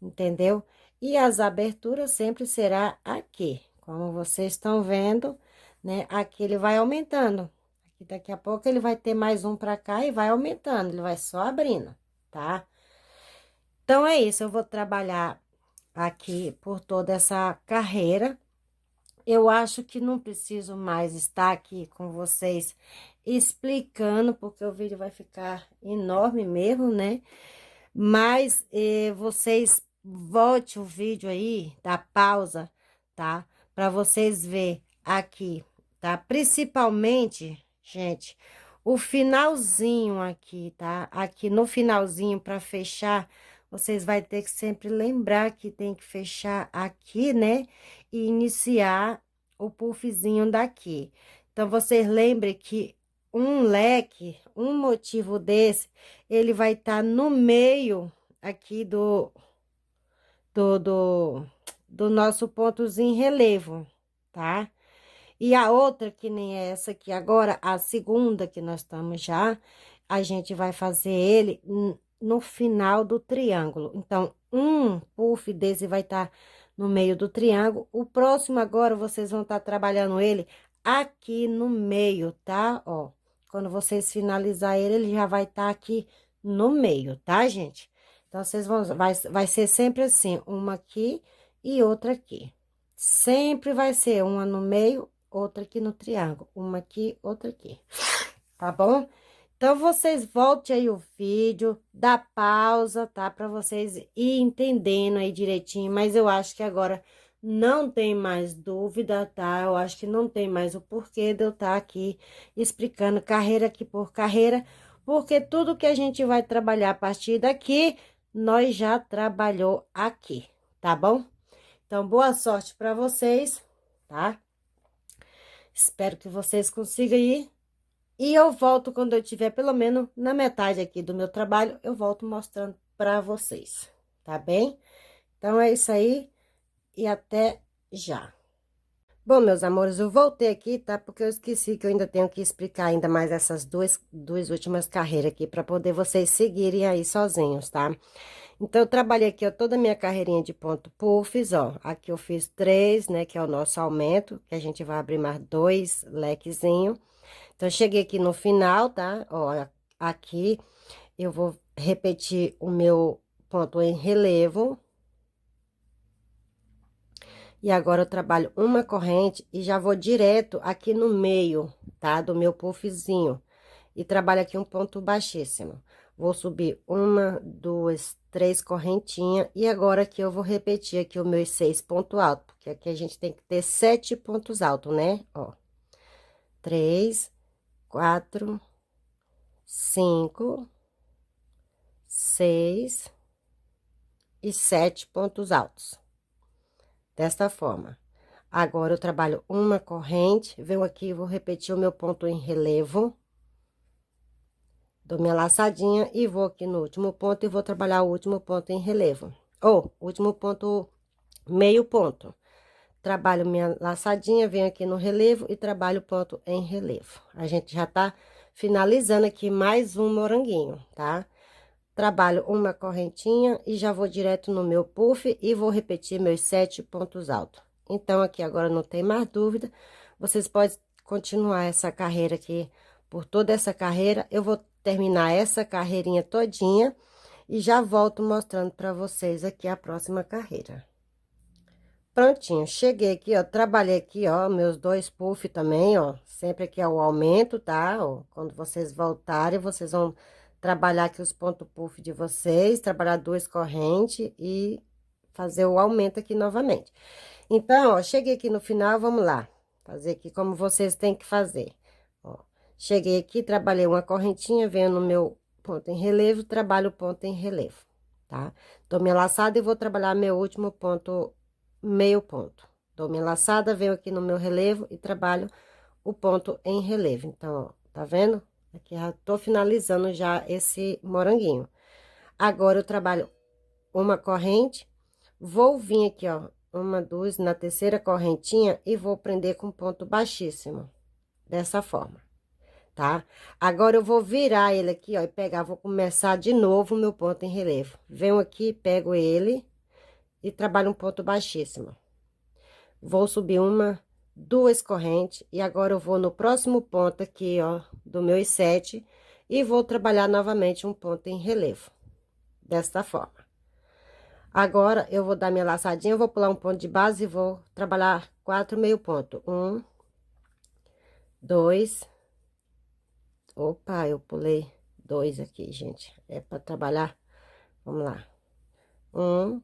entendeu? E as aberturas sempre será aqui, como vocês estão vendo, né? Aqui ele vai aumentando. Aqui daqui a pouco ele vai ter mais um pra cá e vai aumentando, ele vai só abrindo, tá? Então, é isso, eu vou trabalhar aqui por toda essa carreira. Eu acho que não preciso mais estar aqui com vocês explicando, porque o vídeo vai ficar enorme mesmo, né? Mas vocês volte o vídeo aí, dá pausa, tá? Para vocês ver aqui, tá? Principalmente, gente, o finalzinho aqui, tá? Aqui no finalzinho para fechar, vocês vai ter que sempre lembrar que tem que fechar aqui, né? E iniciar o puffzinho daqui. Então, vocês lembrem que um leque, um motivo desse, ele vai estar no meio aqui do, do, do nosso pontozinho relevo, tá? E a outra, que nem essa aqui agora, a segunda que nós estamos já, a gente vai fazer ele no final do triângulo. Então, um puff desse vai estar no meio do triângulo. O próximo agora, vocês vão estar trabalhando ele aqui no meio, tá? Ó, quando vocês finalizar ele, ele já vai estar aqui no meio, tá, gente? Então, vocês vão, vai ser sempre assim, uma aqui e outra aqui. Sempre vai ser uma no meio, outra aqui no triângulo. Uma aqui, outra aqui. Tá bom? Então, vocês voltem aí o vídeo, dá pausa, tá? Pra vocês ir entendendo aí direitinho. Mas eu acho que agora não tem mais dúvida, tá? Eu acho que não tem mais o porquê de eu estar aqui explicando carreira aqui por carreira. Porque tudo que a gente vai trabalhar a partir daqui, nós já trabalhou aqui, tá bom? Então, boa sorte para vocês, tá? Espero que vocês consigam ir. E eu volto quando eu tiver pelo menos na metade aqui do meu trabalho, eu volto mostrando para vocês, tá bem? Então, é isso aí e até já. Bom, meus amores, eu voltei aqui, tá? Porque eu esqueci que eu ainda tenho que explicar ainda mais essas duas últimas carreiras aqui, para poder vocês seguirem aí sozinhos, tá? Então, eu trabalhei aqui, ó, toda a minha carreirinha de ponto puffs, ó. Aqui eu fiz 3, né, que é o nosso aumento, que a gente vai abrir mais 2 lequezinho. Então, eu cheguei aqui no final, tá? Ó, aqui eu vou repetir o meu ponto em relevo. E agora eu trabalho uma corrente e já vou direto aqui no meio, tá? Do meu puffzinho. E trabalho aqui um ponto baixíssimo. Vou subir uma, duas, três correntinhas. E agora aqui eu vou repetir aqui os meus 6 pontos altos. Porque aqui a gente tem que ter 7 pontos altos, né? Ó. 3, 4, 5, 6 e 7 pontos altos. Desta forma. Agora, eu trabalho uma corrente, venho aqui, vou repetir o meu ponto em relevo. Dou minha laçadinha e vou aqui no último ponto e vou trabalhar o último ponto em relevo. Ou, último ponto, meio ponto. Trabalho minha laçadinha, venho aqui no relevo e trabalho o ponto em relevo. A gente já tá finalizando aqui mais um moranguinho, tá? Trabalho uma correntinha e já vou direto no meu puff e vou repetir meus 7 pontos altos. Então, aqui agora não tem mais dúvida, vocês podem continuar essa carreira aqui, por toda essa carreira. Eu vou terminar essa carreirinha todinha e já volto mostrando para vocês aqui a próxima carreira. Prontinho, cheguei aqui, ó, trabalhei aqui, ó, meus 2 puff também, ó, sempre aqui é o aumento, tá? Ó, quando vocês voltarem, vocês vão trabalhar aqui os pontos puff de vocês, trabalhar 2 correntes e fazer o aumento aqui novamente. Então, ó, cheguei aqui no final, vamos lá, fazer aqui como vocês têm que fazer. Ó, cheguei aqui, trabalhei uma correntinha, venho no meu ponto em relevo, trabalho o ponto em relevo, tá? Dou minha laçada e vou trabalhar meu último ponto, meio ponto. Dou minha laçada, venho aqui no meu relevo e trabalho o ponto em relevo. Então, ó, tá vendo? Aqui já tô finalizando já esse moranguinho. Agora, eu trabalho uma corrente, vou vir aqui, ó, uma, duas, na terceira correntinha e vou prender com ponto baixíssimo, dessa forma, tá? Agora, eu vou virar ele aqui, ó, e pegar, vou começar de novo o meu ponto em relevo. Venho aqui, pego ele e trabalho um ponto baixíssimo. Vou subir uma, duas correntes, e agora eu vou no próximo ponto aqui, ó, do meu sete, e vou trabalhar novamente um ponto em relevo, desta forma. Agora, eu vou dar minha laçadinha, eu vou pular um ponto de base e vou trabalhar 4 meio ponto. Um, dois, opa, eu pulei dois aqui, gente. É para trabalhar, vamos lá. Um,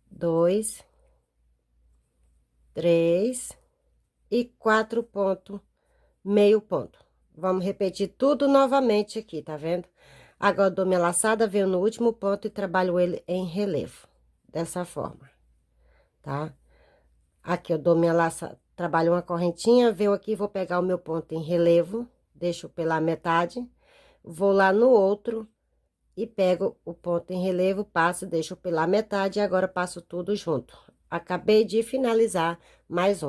dois, três e 4 pontos, meio ponto. Vamos repetir tudo novamente aqui, tá vendo? Agora, eu dou minha laçada, venho no último ponto e trabalho ele em relevo, dessa forma, tá? Aqui eu dou minha laça, trabalho uma correntinha, venho aqui, vou pegar o meu ponto em relevo, deixo pela metade, vou lá no outro e pego o ponto em relevo, passo, deixo pela metade e agora passo tudo junto. Acabei de finalizar mais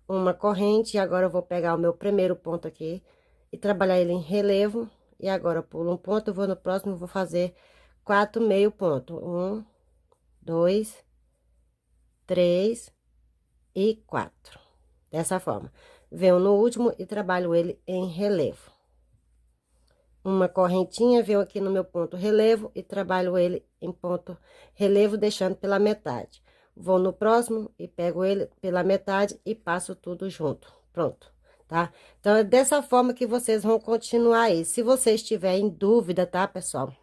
uma corrente, e agora eu vou pegar o meu primeiro ponto aqui e trabalhar ele em relevo, e agora eu pulo um ponto, eu vou no próximo, vou fazer 4 meio ponto. Um, dois, três e 4. Dessa forma. Venho no último e trabalho ele em relevo. Uma correntinha, venho aqui no meu ponto relevo e trabalho ele em ponto relevo, deixando pela metade. Vou no próximo e pego ele pela metade e passo tudo junto. Pronto, tá? Então, é dessa forma que vocês vão continuar aí. Se vocês tiverem dúvida, tá, pessoal?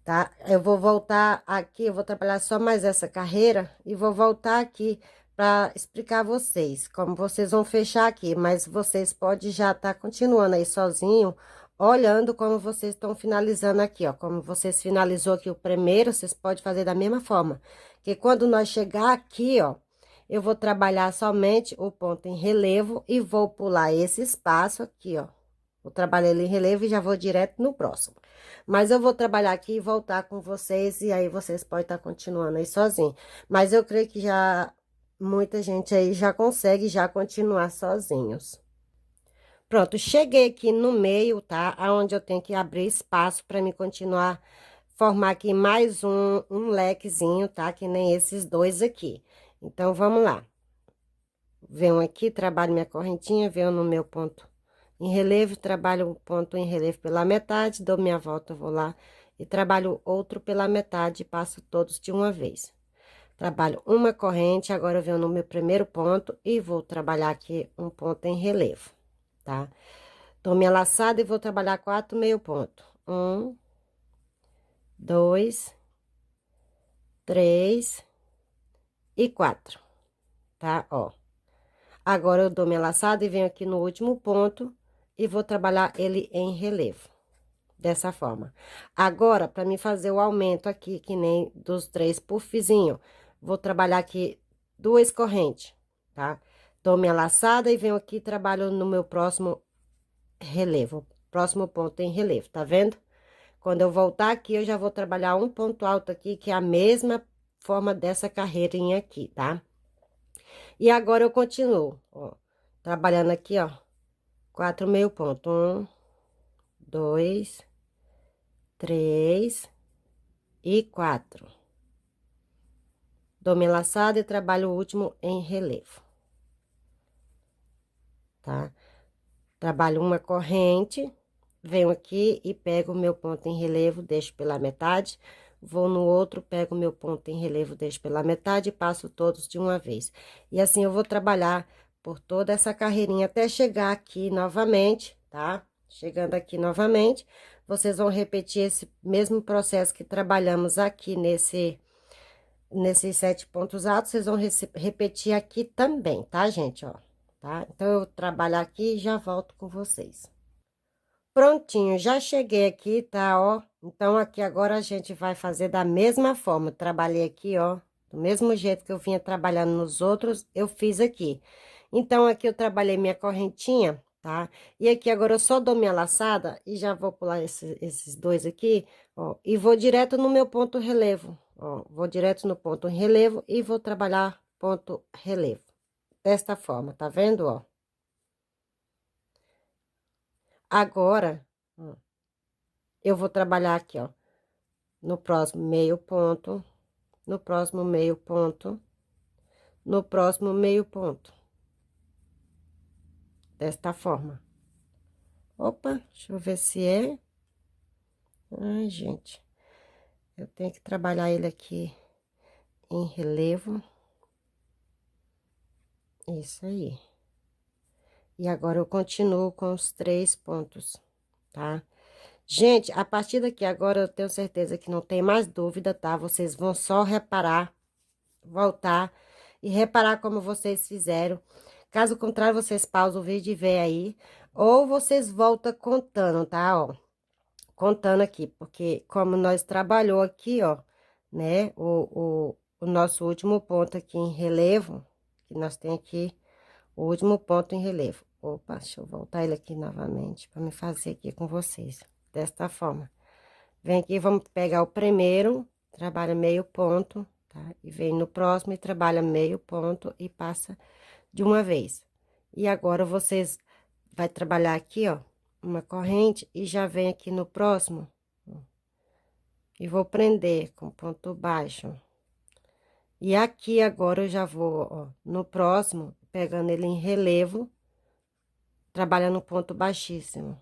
Tá? Eu vou voltar aqui, eu vou trabalhar só mais essa carreira e vou voltar aqui para explicar a vocês como vocês vão fechar aqui, mas vocês podem já estar continuando aí sozinho, olhando como vocês estão finalizando aqui, ó. Como vocês finalizou aqui o primeiro, vocês podem fazer da mesma forma. Que quando nós chegar aqui, ó, eu vou trabalhar somente o ponto em relevo e vou pular esse espaço aqui, ó. Vou trabalhar ele em relevo e já vou direto no próximo. Mas eu vou trabalhar aqui e voltar com vocês, e aí vocês podem estar continuando aí sozinho. Mas eu creio que já muita gente aí já consegue já continuar sozinhos. Pronto, cheguei aqui no meio, tá? Aonde eu tenho que abrir espaço para me continuar, formar aqui mais um lequezinho, tá? Que nem esses dois aqui. Então, vamos lá. Venho aqui, trabalho minha correntinha, venho no meu ponto em relevo, trabalho um ponto em relevo pela metade, dou minha volta, vou lá e trabalho outro pela metade, passo todos de uma vez. Trabalho uma corrente, agora eu venho no meu primeiro ponto e vou trabalhar aqui um ponto em relevo, tá? Dou minha laçada e vou trabalhar 4 meio ponto. Um, dois, três e 4, tá? Ó. Agora, eu dou minha laçada e venho aqui no último ponto e vou trabalhar ele em relevo, dessa forma. Agora, para mim fazer o aumento aqui, que nem dos 3 puffzinho, vou trabalhar aqui 2 correntes, tá? Dou minha laçada e venho aqui e trabalho no meu próximo relevo, próximo ponto em relevo, tá vendo? Quando eu voltar aqui, eu já vou trabalhar um ponto alto aqui, que é a mesma forma dessa carreirinha aqui, tá? E agora eu continuo, ó, trabalhando aqui, ó, 4 meio ponto. Um, dois, três e 4. Dou minha laçada e trabalho o último em relevo, tá? Trabalho uma corrente, venho aqui e pego o meu ponto em relevo, deixo pela metade, vou no outro, pego o meu ponto em relevo, deixo pela metade e passo todos de uma vez. E assim eu vou trabalhar por toda essa carreirinha até chegar aqui novamente, tá? Chegando aqui novamente, vocês vão repetir esse mesmo processo que trabalhamos aqui nesses 7 pontos altos, vocês vão repetir aqui também, tá, gente, ó? Tá? Então, eu trabalho aqui e já volto com vocês. Prontinho, já cheguei aqui, tá, ó? Então, aqui agora a gente vai fazer da mesma forma. Eu trabalhei aqui, ó, do mesmo jeito que eu vinha trabalhando nos outros, eu fiz aqui. Então, aqui eu trabalhei minha correntinha, tá? E aqui agora eu só dou minha laçada e já vou pular esses dois aqui, ó, e vou direto no meu ponto relevo, ó, vou direto no ponto relevo e vou trabalhar ponto relevo, desta forma, tá vendo, ó? Agora, ó, eu vou trabalhar aqui, ó, no próximo meio ponto, no próximo meio ponto, no próximo meio ponto, desta forma. Opa, deixa eu ver se é. Ai, gente, eu tenho que trabalhar ele aqui em relevo. Isso aí. E agora eu continuo com os 3 pontos, tá? Gente, a partir daqui agora eu tenho certeza que não tem mais dúvida, tá? Vocês vão só reparar, voltar e reparar como vocês fizeram. Caso contrário, vocês pausam o vídeo e vê aí. Ou vocês voltam contando, tá? Ó, contando aqui, porque como nós trabalhou aqui, ó, né? O nosso último ponto aqui em relevo, que nós tem aqui, o último ponto em relevo. Opa, deixa eu voltar ele aqui novamente, para me fazer aqui com vocês, desta forma. Vem aqui, vamos pegar o primeiro, trabalha meio ponto, tá? E vem no próximo e trabalha meio ponto e passa de uma vez. E agora, vocês vai trabalhar aqui, ó, uma corrente e já vem aqui no próximo, ó, e vou prender com ponto baixo. E aqui agora eu já vou, ó, no próximo, pegando ele em relevo, trabalhando ponto baixíssimo.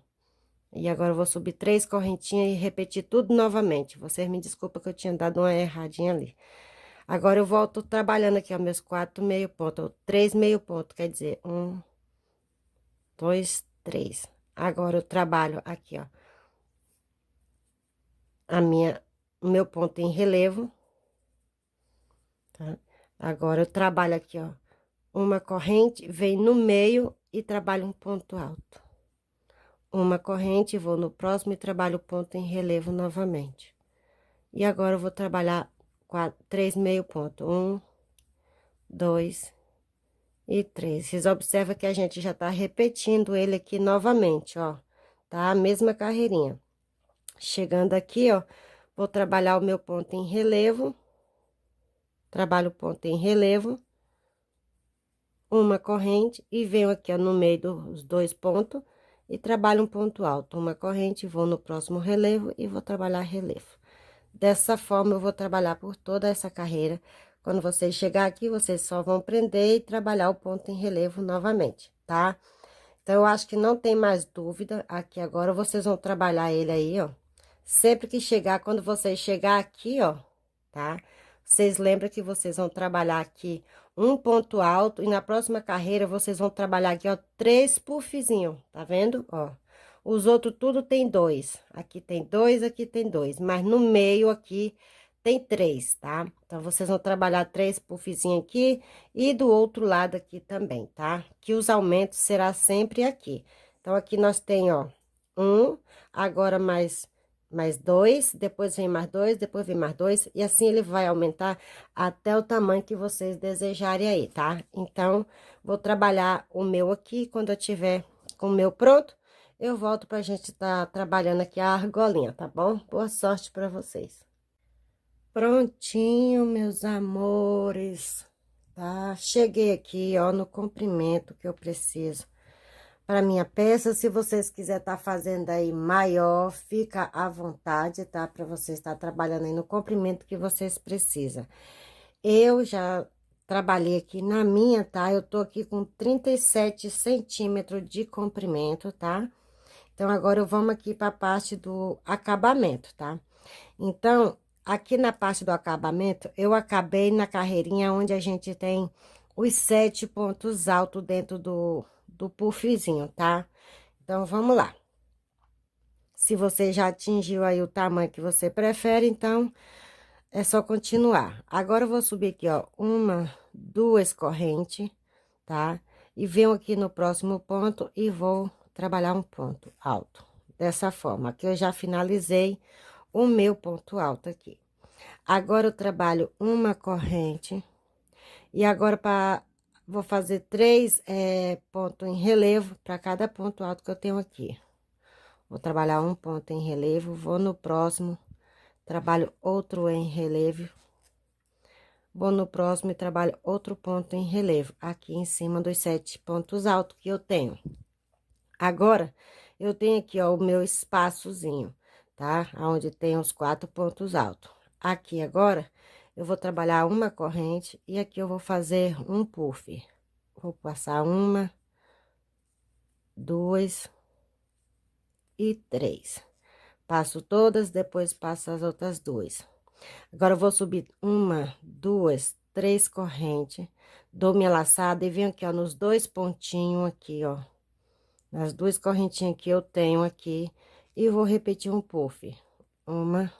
E agora eu vou subir 3 correntinhas e repetir tudo novamente. Vocês me desculpem que eu tinha dado uma erradinha ali. Agora eu volto trabalhando aqui, ó, meus 4 meio ponto, 3 meio ponto, quer dizer, 1, 2, 3. Agora eu trabalho aqui, ó, o meu ponto em relevo, tá? Agora eu trabalho aqui, ó, uma corrente, vem no meio e trabalho um ponto alto. Uma corrente, vou no próximo e trabalho o ponto em relevo novamente. E agora eu vou trabalhar 3 meio ponto, 1, 2 e 3. Vocês observam que a gente já tá repetindo ele aqui novamente, ó, tá? A mesma carreirinha. Chegando aqui, ó, vou trabalhar o meu ponto em relevo. Trabalho o ponto em relevo. Uma corrente e venho aqui, ó, no meio dos 2 pontos e trabalho um ponto alto. Uma corrente, vou no próximo relevo e vou trabalhar relevo. Dessa forma, eu vou trabalhar por toda essa carreira. Quando vocês chegar aqui, vocês só vão prender e trabalhar o ponto em relevo novamente, tá? Então, eu acho que não tem mais dúvida. Aqui agora, vocês vão trabalhar ele aí, ó. Sempre que chegar, quando vocês chegar aqui, ó, tá? Vocês lembram que vocês vão trabalhar aqui um ponto alto e na próxima carreira vocês vão trabalhar aqui, ó, 3 puffzinho, tá vendo? Ó, os outros tudo tem 2. Aqui tem 2, aqui tem 2, mas no meio aqui tem 3, tá? Então, vocês vão trabalhar 3 puffzinho aqui e do outro lado aqui também, tá? Que os aumentos será sempre aqui. Então, aqui nós tem, ó, agora mais 2, depois vem mais 2, depois vem mais 2, e assim ele vai aumentar até o tamanho que vocês desejarem aí, tá? Então, vou trabalhar o meu aqui, quando eu tiver com o meu pronto, eu volto pra gente tá trabalhando aqui a argolinha, tá bom? Boa sorte pra vocês. Prontinho, meus amores, tá? Cheguei aqui, ó, no comprimento que eu preciso para minha peça. Se vocês quiserem estar fazendo aí maior, fica à vontade, tá? Para vocês estar trabalhando aí no comprimento que vocês precisam. Eu já trabalhei aqui na minha, tá? Eu tô aqui com 37 centímetros de comprimento, tá? Então, agora vamos aqui para a parte do acabamento, tá? Então, aqui na parte do acabamento, eu acabei na carreirinha onde a gente tem os 7 pontos altos dentro do puffzinho, tá? Então, vamos lá. Se você já atingiu aí o tamanho que você prefere, então, é só continuar. Agora, eu vou subir aqui, ó, 1, 2 correntes, tá? E venho aqui no próximo ponto e vou trabalhar um ponto alto. Dessa forma, aqui eu já finalizei o meu ponto alto aqui. Agora, eu trabalho uma corrente. E agora, para Vou fazer 3 pontos em relevo para cada ponto alto que eu tenho aqui. Vou trabalhar um ponto em relevo, vou no próximo, trabalho outro em relevo. Vou no próximo e trabalho outro ponto em relevo, aqui em cima dos 7 pontos altos que eu tenho. Agora, eu tenho aqui, ó, o meu espaçozinho, tá? Onde tem os 4 pontos altos. Aqui agora, eu vou trabalhar uma corrente e aqui eu vou fazer um puff. Vou passar uma, duas e três. Passo todas, depois passo as outras duas. Agora, eu vou subir uma, duas, três correntes, dou minha laçada e venho aqui, ó, nos dois pontinhos aqui, ó. Nas duas correntinhas que eu tenho aqui, e vou repetir um puff. Uma,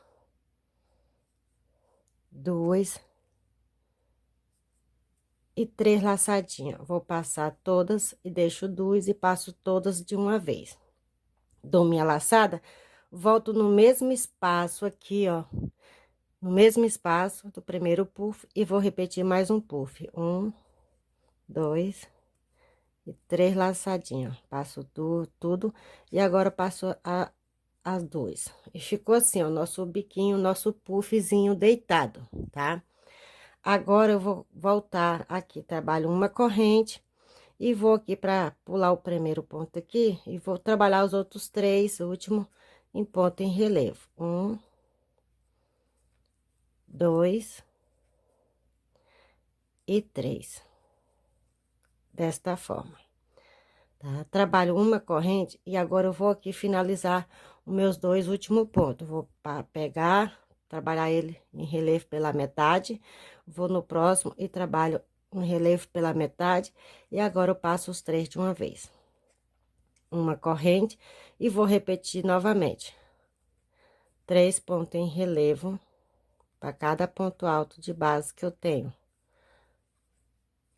duas e três laçadinhas. Vou passar todas e deixo duas e passo todas de uma vez. Dou minha laçada, volto no mesmo espaço aqui, ó. No mesmo espaço do primeiro puff e vou repetir mais um puff. Um, dois e três laçadinhas. Passo tudo e agora passo as duas. E ficou assim, ó, nosso biquinho, nosso puffzinho deitado, tá? Agora eu vou voltar aqui, trabalho uma corrente e vou aqui para pular o primeiro ponto aqui e vou trabalhar os outros três, o último em ponto em relevo. Um, dois e três. Desta forma, tá? Trabalho uma corrente e agora eu vou aqui finalizar os meus dois últimos pontos. Vou pegar, trabalhar ele em relevo pela metade, vou no próximo e trabalho um relevo pela metade e agora eu passo os três de uma vez. Uma corrente e vou repetir novamente. 3 pontos em relevo para cada ponto alto de base que eu tenho.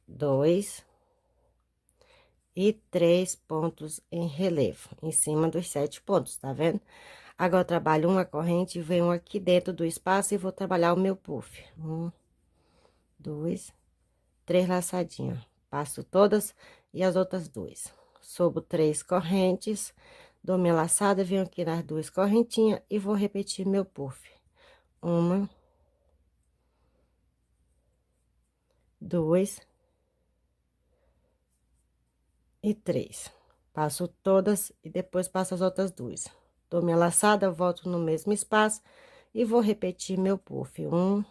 2 e 3 pontos em relevo, em cima dos 7 pontos, tá vendo? Agora, eu trabalho uma corrente e venho aqui dentro do espaço e vou trabalhar o meu puff. Um, dois, três laçadinhas. Passo todas e as outras duas. Subo 3 correntes, dou minha laçada, venho aqui nas 2 correntinhas e vou repetir meu puff. Uma, duas e três. Passo todas e depois passo as outras duas. Dou minha laçada, volto no mesmo espaço e vou repetir meu puff. Um,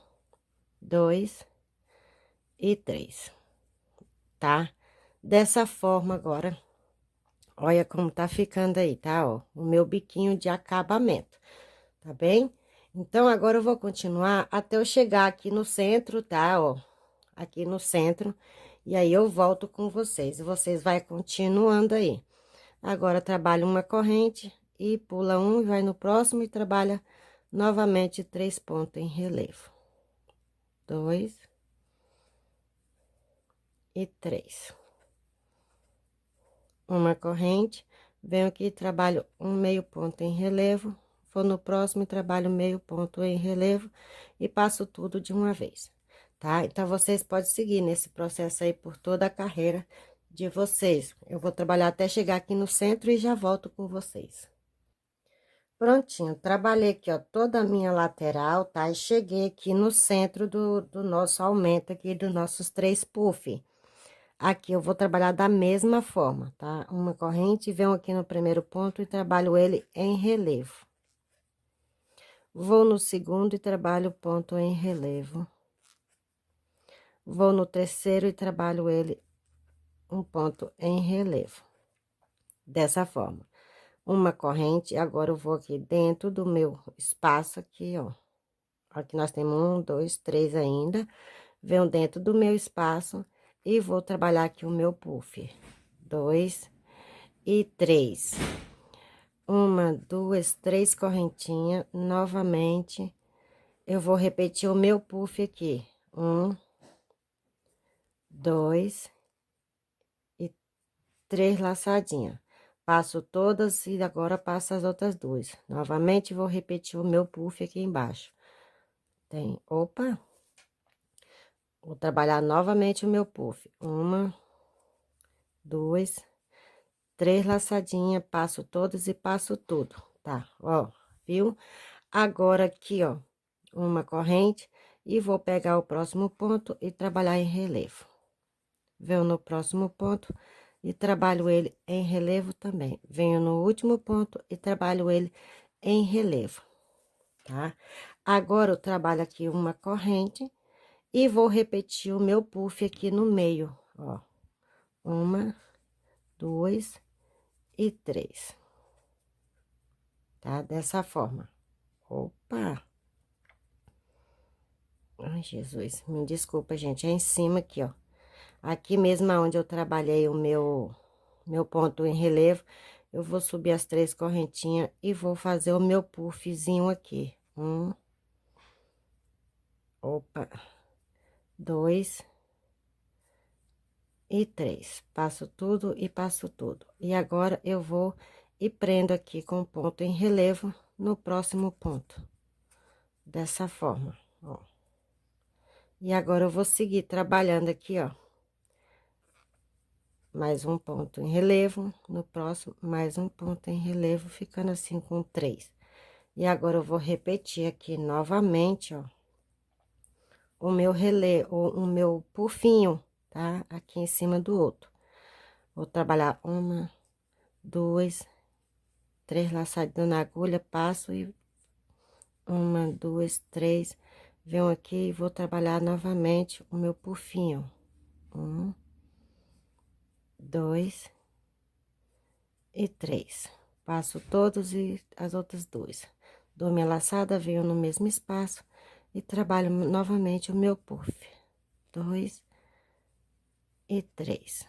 dois e três, tá? Dessa forma agora, olha como tá ficando aí, tá? Ó, o meu biquinho de acabamento, tá bem? Então, agora eu vou continuar até eu chegar aqui no centro, tá? Ó, aqui no centro, e aí eu volto com vocês, e vocês vai continuando aí. Agora, trabalha uma corrente e pula um, e vai no próximo e trabalha novamente 3 pontos em relevo. 2 e 3. Uma corrente, venho aqui e trabalho um meio ponto em relevo, vou no próximo e trabalho meio ponto em relevo e passo tudo de uma vez, tá? Então, vocês podem seguir nesse processo aí por toda a carreira de vocês. Eu vou trabalhar até chegar aqui no centro e já volto com vocês. Prontinho, trabalhei aqui, ó, toda a minha lateral, tá? E cheguei aqui no centro do nosso aumento aqui, dos nossos 3 puff. Aqui eu vou trabalhar da mesma forma, tá? Uma corrente, venho aqui no primeiro ponto e trabalho ele em relevo. Vou no segundo e trabalho o ponto em relevo. Vou no terceiro e trabalho ele um ponto em relevo. Dessa forma. Uma corrente, agora eu vou aqui dentro do meu espaço aqui, ó. Aqui nós temos 1, 2, 3 ainda. Venho dentro do meu espaço e vou trabalhar aqui o meu puff. 2 e 3. Uma, duas, três correntinhas. Novamente, eu vou repetir o meu puff aqui. 1, 2 e 3 laçadinhas. Passo todas e agora passo as outras duas. Novamente, vou repetir o meu puff aqui embaixo. Tem, opa, Vou trabalhar novamente o meu puff. 1, 2, 3 laçadinhas, passo todas e passo tudo, tá? Ó, viu? Agora aqui, ó, uma corrente e vou pegar o próximo ponto e trabalhar em relevo. Venho no próximo ponto e trabalho ele em relevo também. Venho no último ponto e trabalho ele em relevo, tá? Agora eu trabalho aqui uma corrente e vou repetir o meu puff aqui no meio, ó. 1, 2 e 3, tá? Dessa forma. Opa! Ai, Jesus, me desculpa, gente, é em cima aqui, ó. Aqui mesmo onde eu trabalhei o meu ponto em relevo, eu vou subir as 3 correntinhas e vou fazer o meu puffzinho aqui. 1, opa, 2 e 3. Passo tudo e passo tudo. E agora eu vou e prendo aqui com ponto em relevo no próximo ponto. Dessa forma, ó. E agora eu vou seguir trabalhando aqui, ó. Mais um ponto em relevo, no próximo, mais um ponto em relevo, ficando assim com 3. E agora eu vou repetir aqui novamente, ó, o meu relevo, o meu pufinho, tá? Aqui em cima do outro. Vou trabalhar 1, 2, 3 laçadinhas na agulha, passo e 1, 2, 3, venho aqui e vou trabalhar novamente o meu pufinho. 1, 2 e 3. Passo todos e as outras 2. Dou minha laçada, venho no mesmo espaço e trabalho novamente o meu puff. 2 e 3.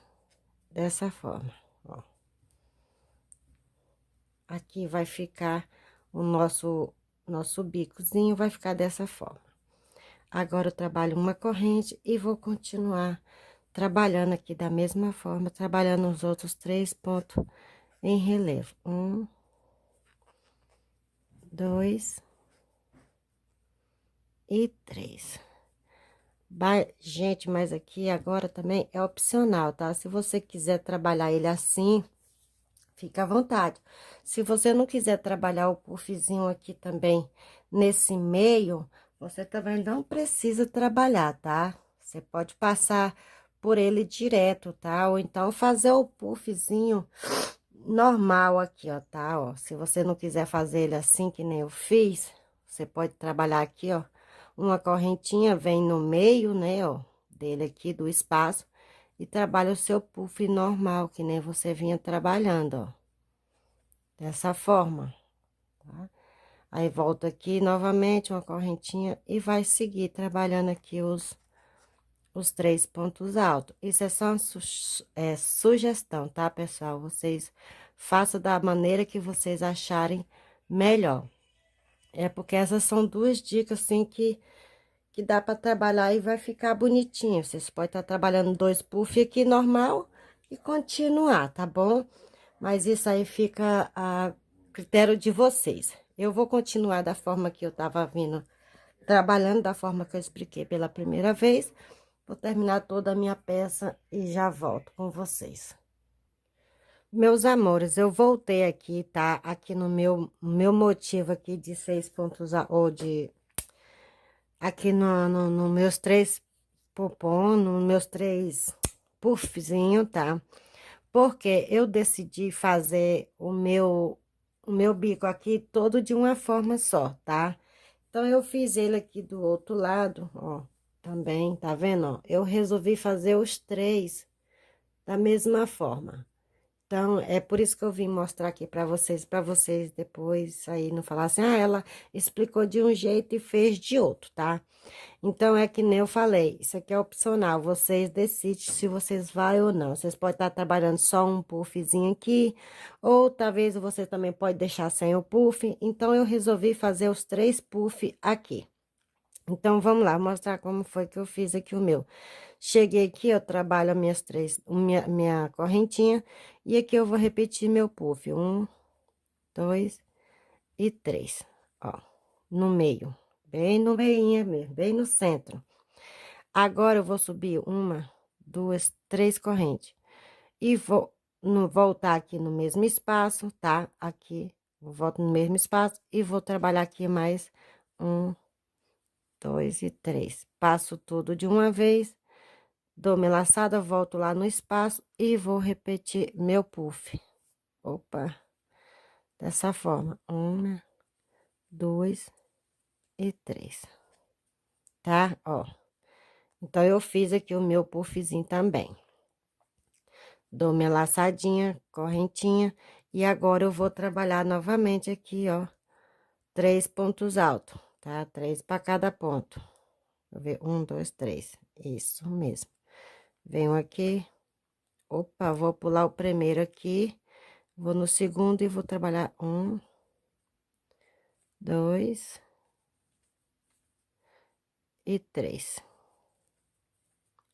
Dessa forma, ó. Aqui vai ficar o nosso bicozinho, vai ficar dessa forma. Agora, eu trabalho uma corrente e vou continuar trabalhando aqui da mesma forma, trabalhando os outros 3 pontos em relevo. 1, 2 e 3. Gente, mas aqui agora também é opcional, tá? Se você quiser trabalhar ele assim, fica à vontade. Se você não quiser trabalhar o puffzinho aqui também nesse meio, você também não precisa trabalhar, tá? Você pode passar por ele direto, tá? Ou então fazer o puffzinho normal aqui, ó, tá? Ó, se você não quiser fazer ele assim que nem eu fiz, você pode trabalhar aqui, ó. Uma correntinha vem no meio, né, ó, dele aqui do espaço e trabalha o seu puff normal, que nem você vinha trabalhando, ó. Dessa forma, tá? Aí, volta aqui novamente uma correntinha e vai seguir trabalhando aqui os 3 pontos altos. Isso é só uma sugestão, tá, pessoal? Vocês façam da maneira que vocês acharem melhor. É porque essas são 2 dicas, assim, que dá para trabalhar e vai ficar bonitinho. Vocês podem estar trabalhando 2 puff aqui normal e continuar, tá bom? Mas isso aí fica a critério de vocês. Eu vou continuar da forma que eu tava vindo, trabalhando da forma que eu expliquei pela primeira vez. Vou terminar toda a minha peça e já volto com vocês. Meus amores, eu voltei aqui, tá? Aqui no meu motivo aqui de 6 pontos, ou de... Aqui no meus 3 pompom, nos meus 3 puffzinho, tá? Porque eu decidi fazer o meu bico aqui todo de uma forma só, tá? Então, eu fiz ele aqui do outro lado, ó, também, tá vendo, ó? Eu resolvi fazer os 3 da mesma forma. Então, é por isso que eu vim mostrar aqui para vocês depois aí não falar assim, ah, ela explicou de um jeito e fez de outro, tá? Então, é que nem eu falei, isso aqui é opcional, vocês decidem se vocês vão ou não. Vocês podem estar trabalhando só um puffzinho aqui, ou talvez você também pode deixar sem o puff. Então, eu resolvi fazer os 3 puff aqui. Então, vamos lá, mostrar como foi que eu fiz aqui o meu. Cheguei aqui, eu trabalho as minhas 3, minha correntinha, e aqui eu vou repetir meu puff. 1, 2 e 3, ó, no meio, bem no meinho mesmo, bem no centro. Agora eu vou subir uma, duas, três correntes. E vou voltar aqui no mesmo espaço, tá? Aqui, volto no mesmo espaço e vou trabalhar aqui mais um, dois e três. Passo tudo de uma vez, dou minha laçada, volto lá no espaço e vou repetir meu puff. Opa, dessa forma, uma, dois e três, tá? Ó, então eu fiz aqui o meu puffzinho também. Dou minha laçadinha, correntinha, e agora eu vou trabalhar novamente aqui, ó, 3 pontos altos, tá? 3 para cada ponto. Deixa eu ver, 1, 2, 3, isso mesmo. Venho aqui, opa, vou pular o primeiro aqui, vou no segundo e vou trabalhar 1, 2 e 3.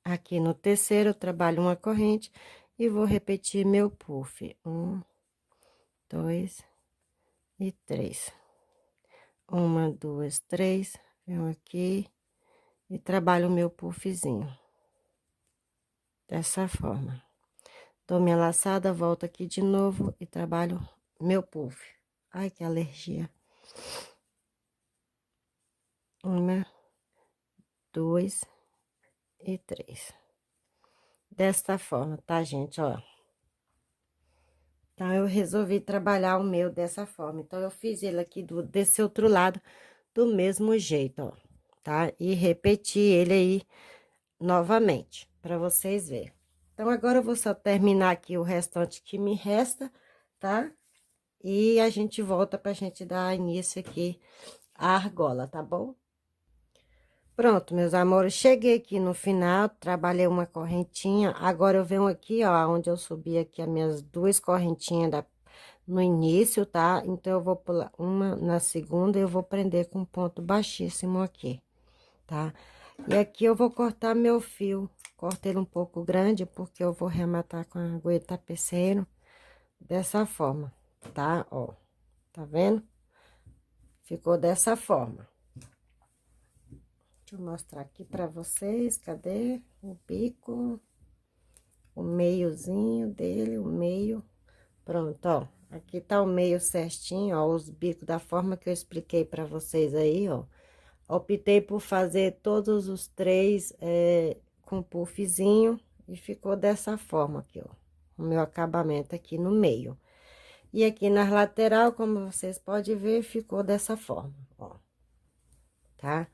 Aqui no terceiro, eu trabalho uma corrente e vou repetir meu puff. 1, 2 e 3. Uma, duas, três, venho aqui e trabalho o meu puffzinho. Dessa forma. Dou minha laçada, volto aqui de novo e trabalho meu puff. Ai, que alergia. Uma, duas e três. Desta forma, tá, gente? Ó. Então, eu resolvi trabalhar o meu dessa forma. Então, eu fiz ele aqui desse outro lado do mesmo jeito, ó. Tá? E repeti ele aí novamente, para vocês verem. Então, agora eu vou só terminar aqui o restante que me resta, tá? E a gente volta pra gente dar início aqui à argola, tá bom? Pronto, meus amores, cheguei aqui no final, trabalhei uma correntinha, agora eu venho aqui, ó, onde eu subi aqui as minhas duas correntinhas no início, tá? Então, eu vou pular uma na segunda e eu vou prender com um ponto baixíssimo aqui, tá? E aqui eu vou cortar meu fio, corto ele um pouco grande, porque eu vou rematar com a agulha tapeceiro, dessa forma, tá? Ó, tá vendo? Ficou dessa forma. Deixa eu mostrar aqui pra vocês, cadê o bico? O meiozinho dele, o meio. Pronto, ó, aqui tá o meio certinho, ó, os bicos da forma que eu expliquei pra vocês aí, ó. Optei por fazer todos os três com puffzinho e ficou dessa forma aqui, ó. O meu acabamento aqui no meio. E aqui nas lateral, como vocês podem ver, ficou dessa forma, ó. Tá?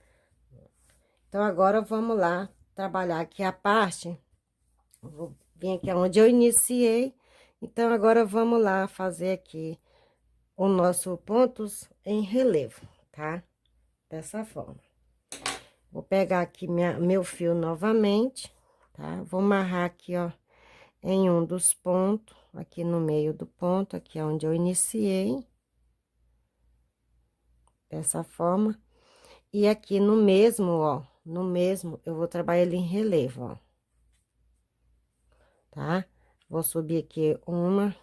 Então, agora vamos lá trabalhar aqui a parte. Vou vir aqui onde eu iniciei. Então, agora vamos lá fazer aqui o nosso pontos em relevo, tá? Dessa forma. Vou pegar aqui meu fio novamente, tá? Vou amarrar aqui, ó, em um dos pontos, aqui no meio do ponto, aqui é onde eu iniciei. Dessa forma. E aqui no mesmo, ó, no mesmo, eu vou trabalhar ele em relevo, ó. Tá? Vou subir aqui uma,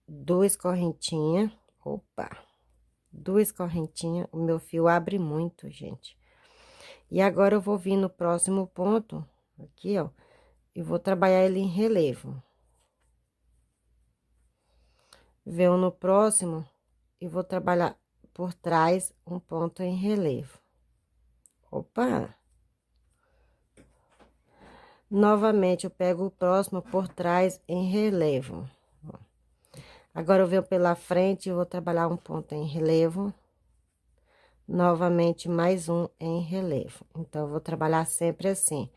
duas correntinhas, opa, duas correntinhas, o meu fio abre muito, gente. E agora eu vou vir no próximo ponto, aqui, ó, e vou trabalhar ele em relevo. Venho no próximo e vou trabalhar por trás um ponto em relevo. Opa! Novamente, eu pego o próximo por trás em relevo. Agora, eu venho pela frente e vou trabalhar um ponto em relevo. Novamente, mais um em relevo. Então, eu vou trabalhar sempre assim.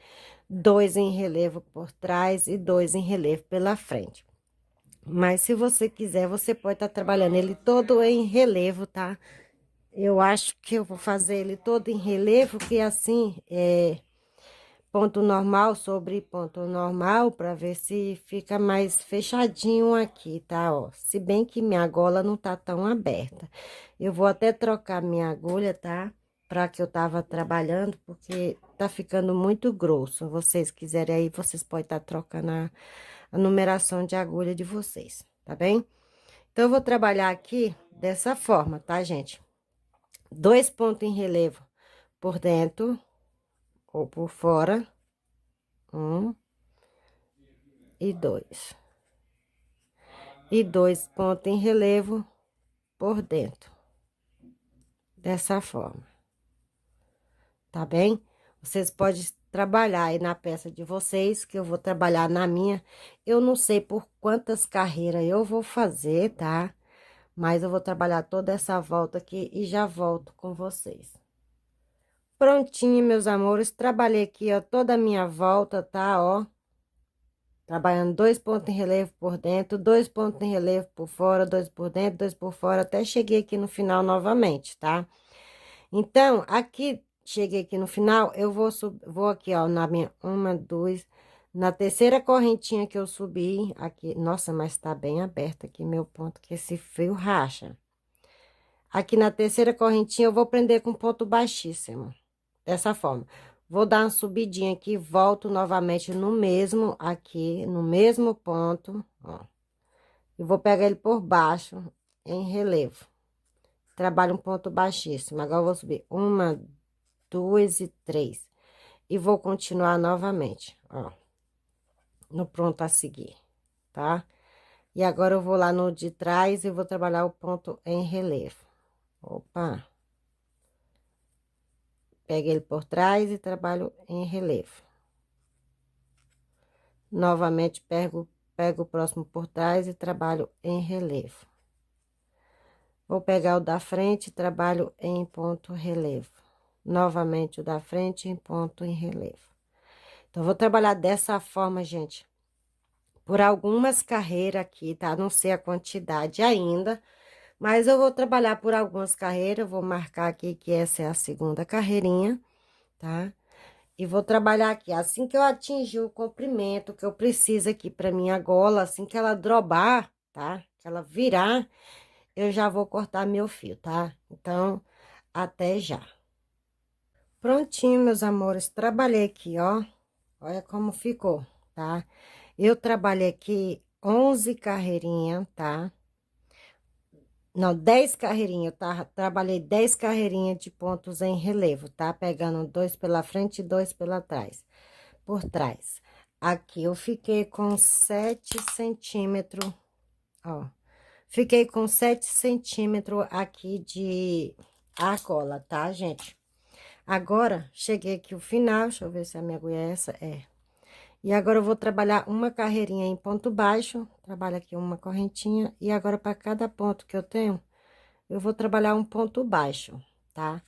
2 em relevo por trás e 2 em relevo pela frente. Mas, se você quiser, você pode estar trabalhando ele todo em relevo, tá? Eu acho que eu vou fazer ele todo em relevo, que assim, ponto normal sobre ponto normal, para ver se fica mais fechadinho aqui, tá? Ó, se bem que minha gola não tá tão aberta. Eu vou até trocar minha agulha, tá? Pra que eu tava trabalhando, porque tá ficando muito grosso. Se vocês quiserem aí, vocês podem estar trocando a numeração de agulha de vocês, tá bem? Então, eu vou trabalhar aqui dessa forma, tá, gente? 2 pontos em relevo por dentro ou por fora. 1 e 2. E 2 pontos em relevo por dentro. Dessa forma. Tá bem? Vocês podem trabalhar aí na peça de vocês, que eu vou trabalhar na minha. Eu não sei por quantas carreiras eu vou fazer, tá? Mas eu vou trabalhar toda essa volta aqui e já volto com vocês. Prontinho, meus amores. Trabalhei aqui, ó, toda a minha volta, tá? Ó. Trabalhando 2 pontos em relevo por dentro, 2 pontos em relevo por fora, 2 por dentro, 2 por fora, até cheguei aqui no final novamente, tá? Então, aqui, cheguei aqui no final, eu vou aqui, ó, na minha 1, 2, na terceira correntinha que eu subi, aqui, nossa, mas tá bem aberto aqui meu ponto, que esse fio racha. Aqui na terceira correntinha, eu vou prender com ponto baixíssimo, dessa forma. Vou dar uma subidinha aqui, volto novamente no mesmo, aqui, no mesmo ponto, ó. E vou pegar ele por baixo, em relevo. Trabalho um ponto baixíssimo. Agora, eu vou subir 1, 2 e 3. E vou continuar novamente, ó. No pronto a seguir, tá? E agora, eu vou lá no de trás e vou trabalhar o ponto em relevo. Opa! Pego ele por trás e trabalho em relevo. Novamente, pego o próximo por trás e trabalho em relevo. Vou pegar o da frente e trabalho em ponto relevo. Novamente, o da frente em ponto em relevo. Então, vou trabalhar dessa forma, gente, por algumas carreiras aqui, tá? Não sei a quantidade ainda, mas eu vou trabalhar por algumas carreiras. Vou marcar aqui que essa é a segunda carreirinha, tá? E vou trabalhar aqui, assim que eu atingir o comprimento que eu preciso aqui pra minha gola, assim que ela drobar, tá? Que ela virar, eu já vou cortar meu fio, tá? Então, até já. Prontinho, meus amores, trabalhei aqui, ó. Olha como ficou, tá? Eu trabalhei aqui 11 carreirinhas, tá? Não, 10 carreirinhas, tá? Trabalhei 10 carreirinhas de pontos em relevo, tá? Pegando 2 pela frente e 2 pela trás, por trás. Aqui eu fiquei com 7 centímetros, ó. Fiquei com 7 centímetros aqui de argola, tá, gente? Agora, cheguei aqui o final, deixa eu ver se a minha agulha é essa, é. E agora, eu vou trabalhar uma carreirinha em ponto baixo, trabalho aqui uma correntinha, e agora, para cada ponto que eu tenho, eu vou trabalhar um ponto baixo, tá?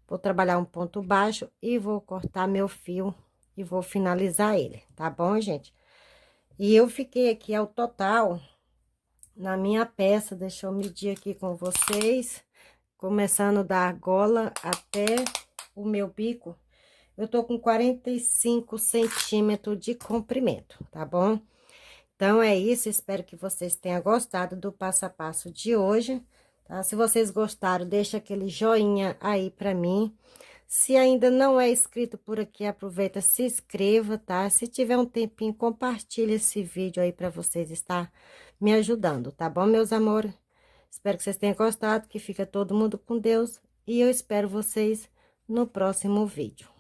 Vou trabalhar um ponto baixo e vou cortar meu fio e vou finalizar ele, tá bom, gente? E eu fiquei aqui ao total, na minha peça, deixa eu medir aqui com vocês, começando da argola até o meu bico, eu tô com 45 centímetros de comprimento, tá bom? Então, é isso, espero que vocês tenham gostado do passo a passo de hoje, tá? Se vocês gostaram, deixa aquele joinha aí pra mim. Se ainda não é inscrito por aqui, aproveita, se inscreva, tá? Se tiver um tempinho, compartilha esse vídeo aí pra vocês estar me ajudando, tá bom, meus amores? Espero que vocês tenham gostado, que fica todo mundo com Deus. E eu espero vocês no próximo vídeo.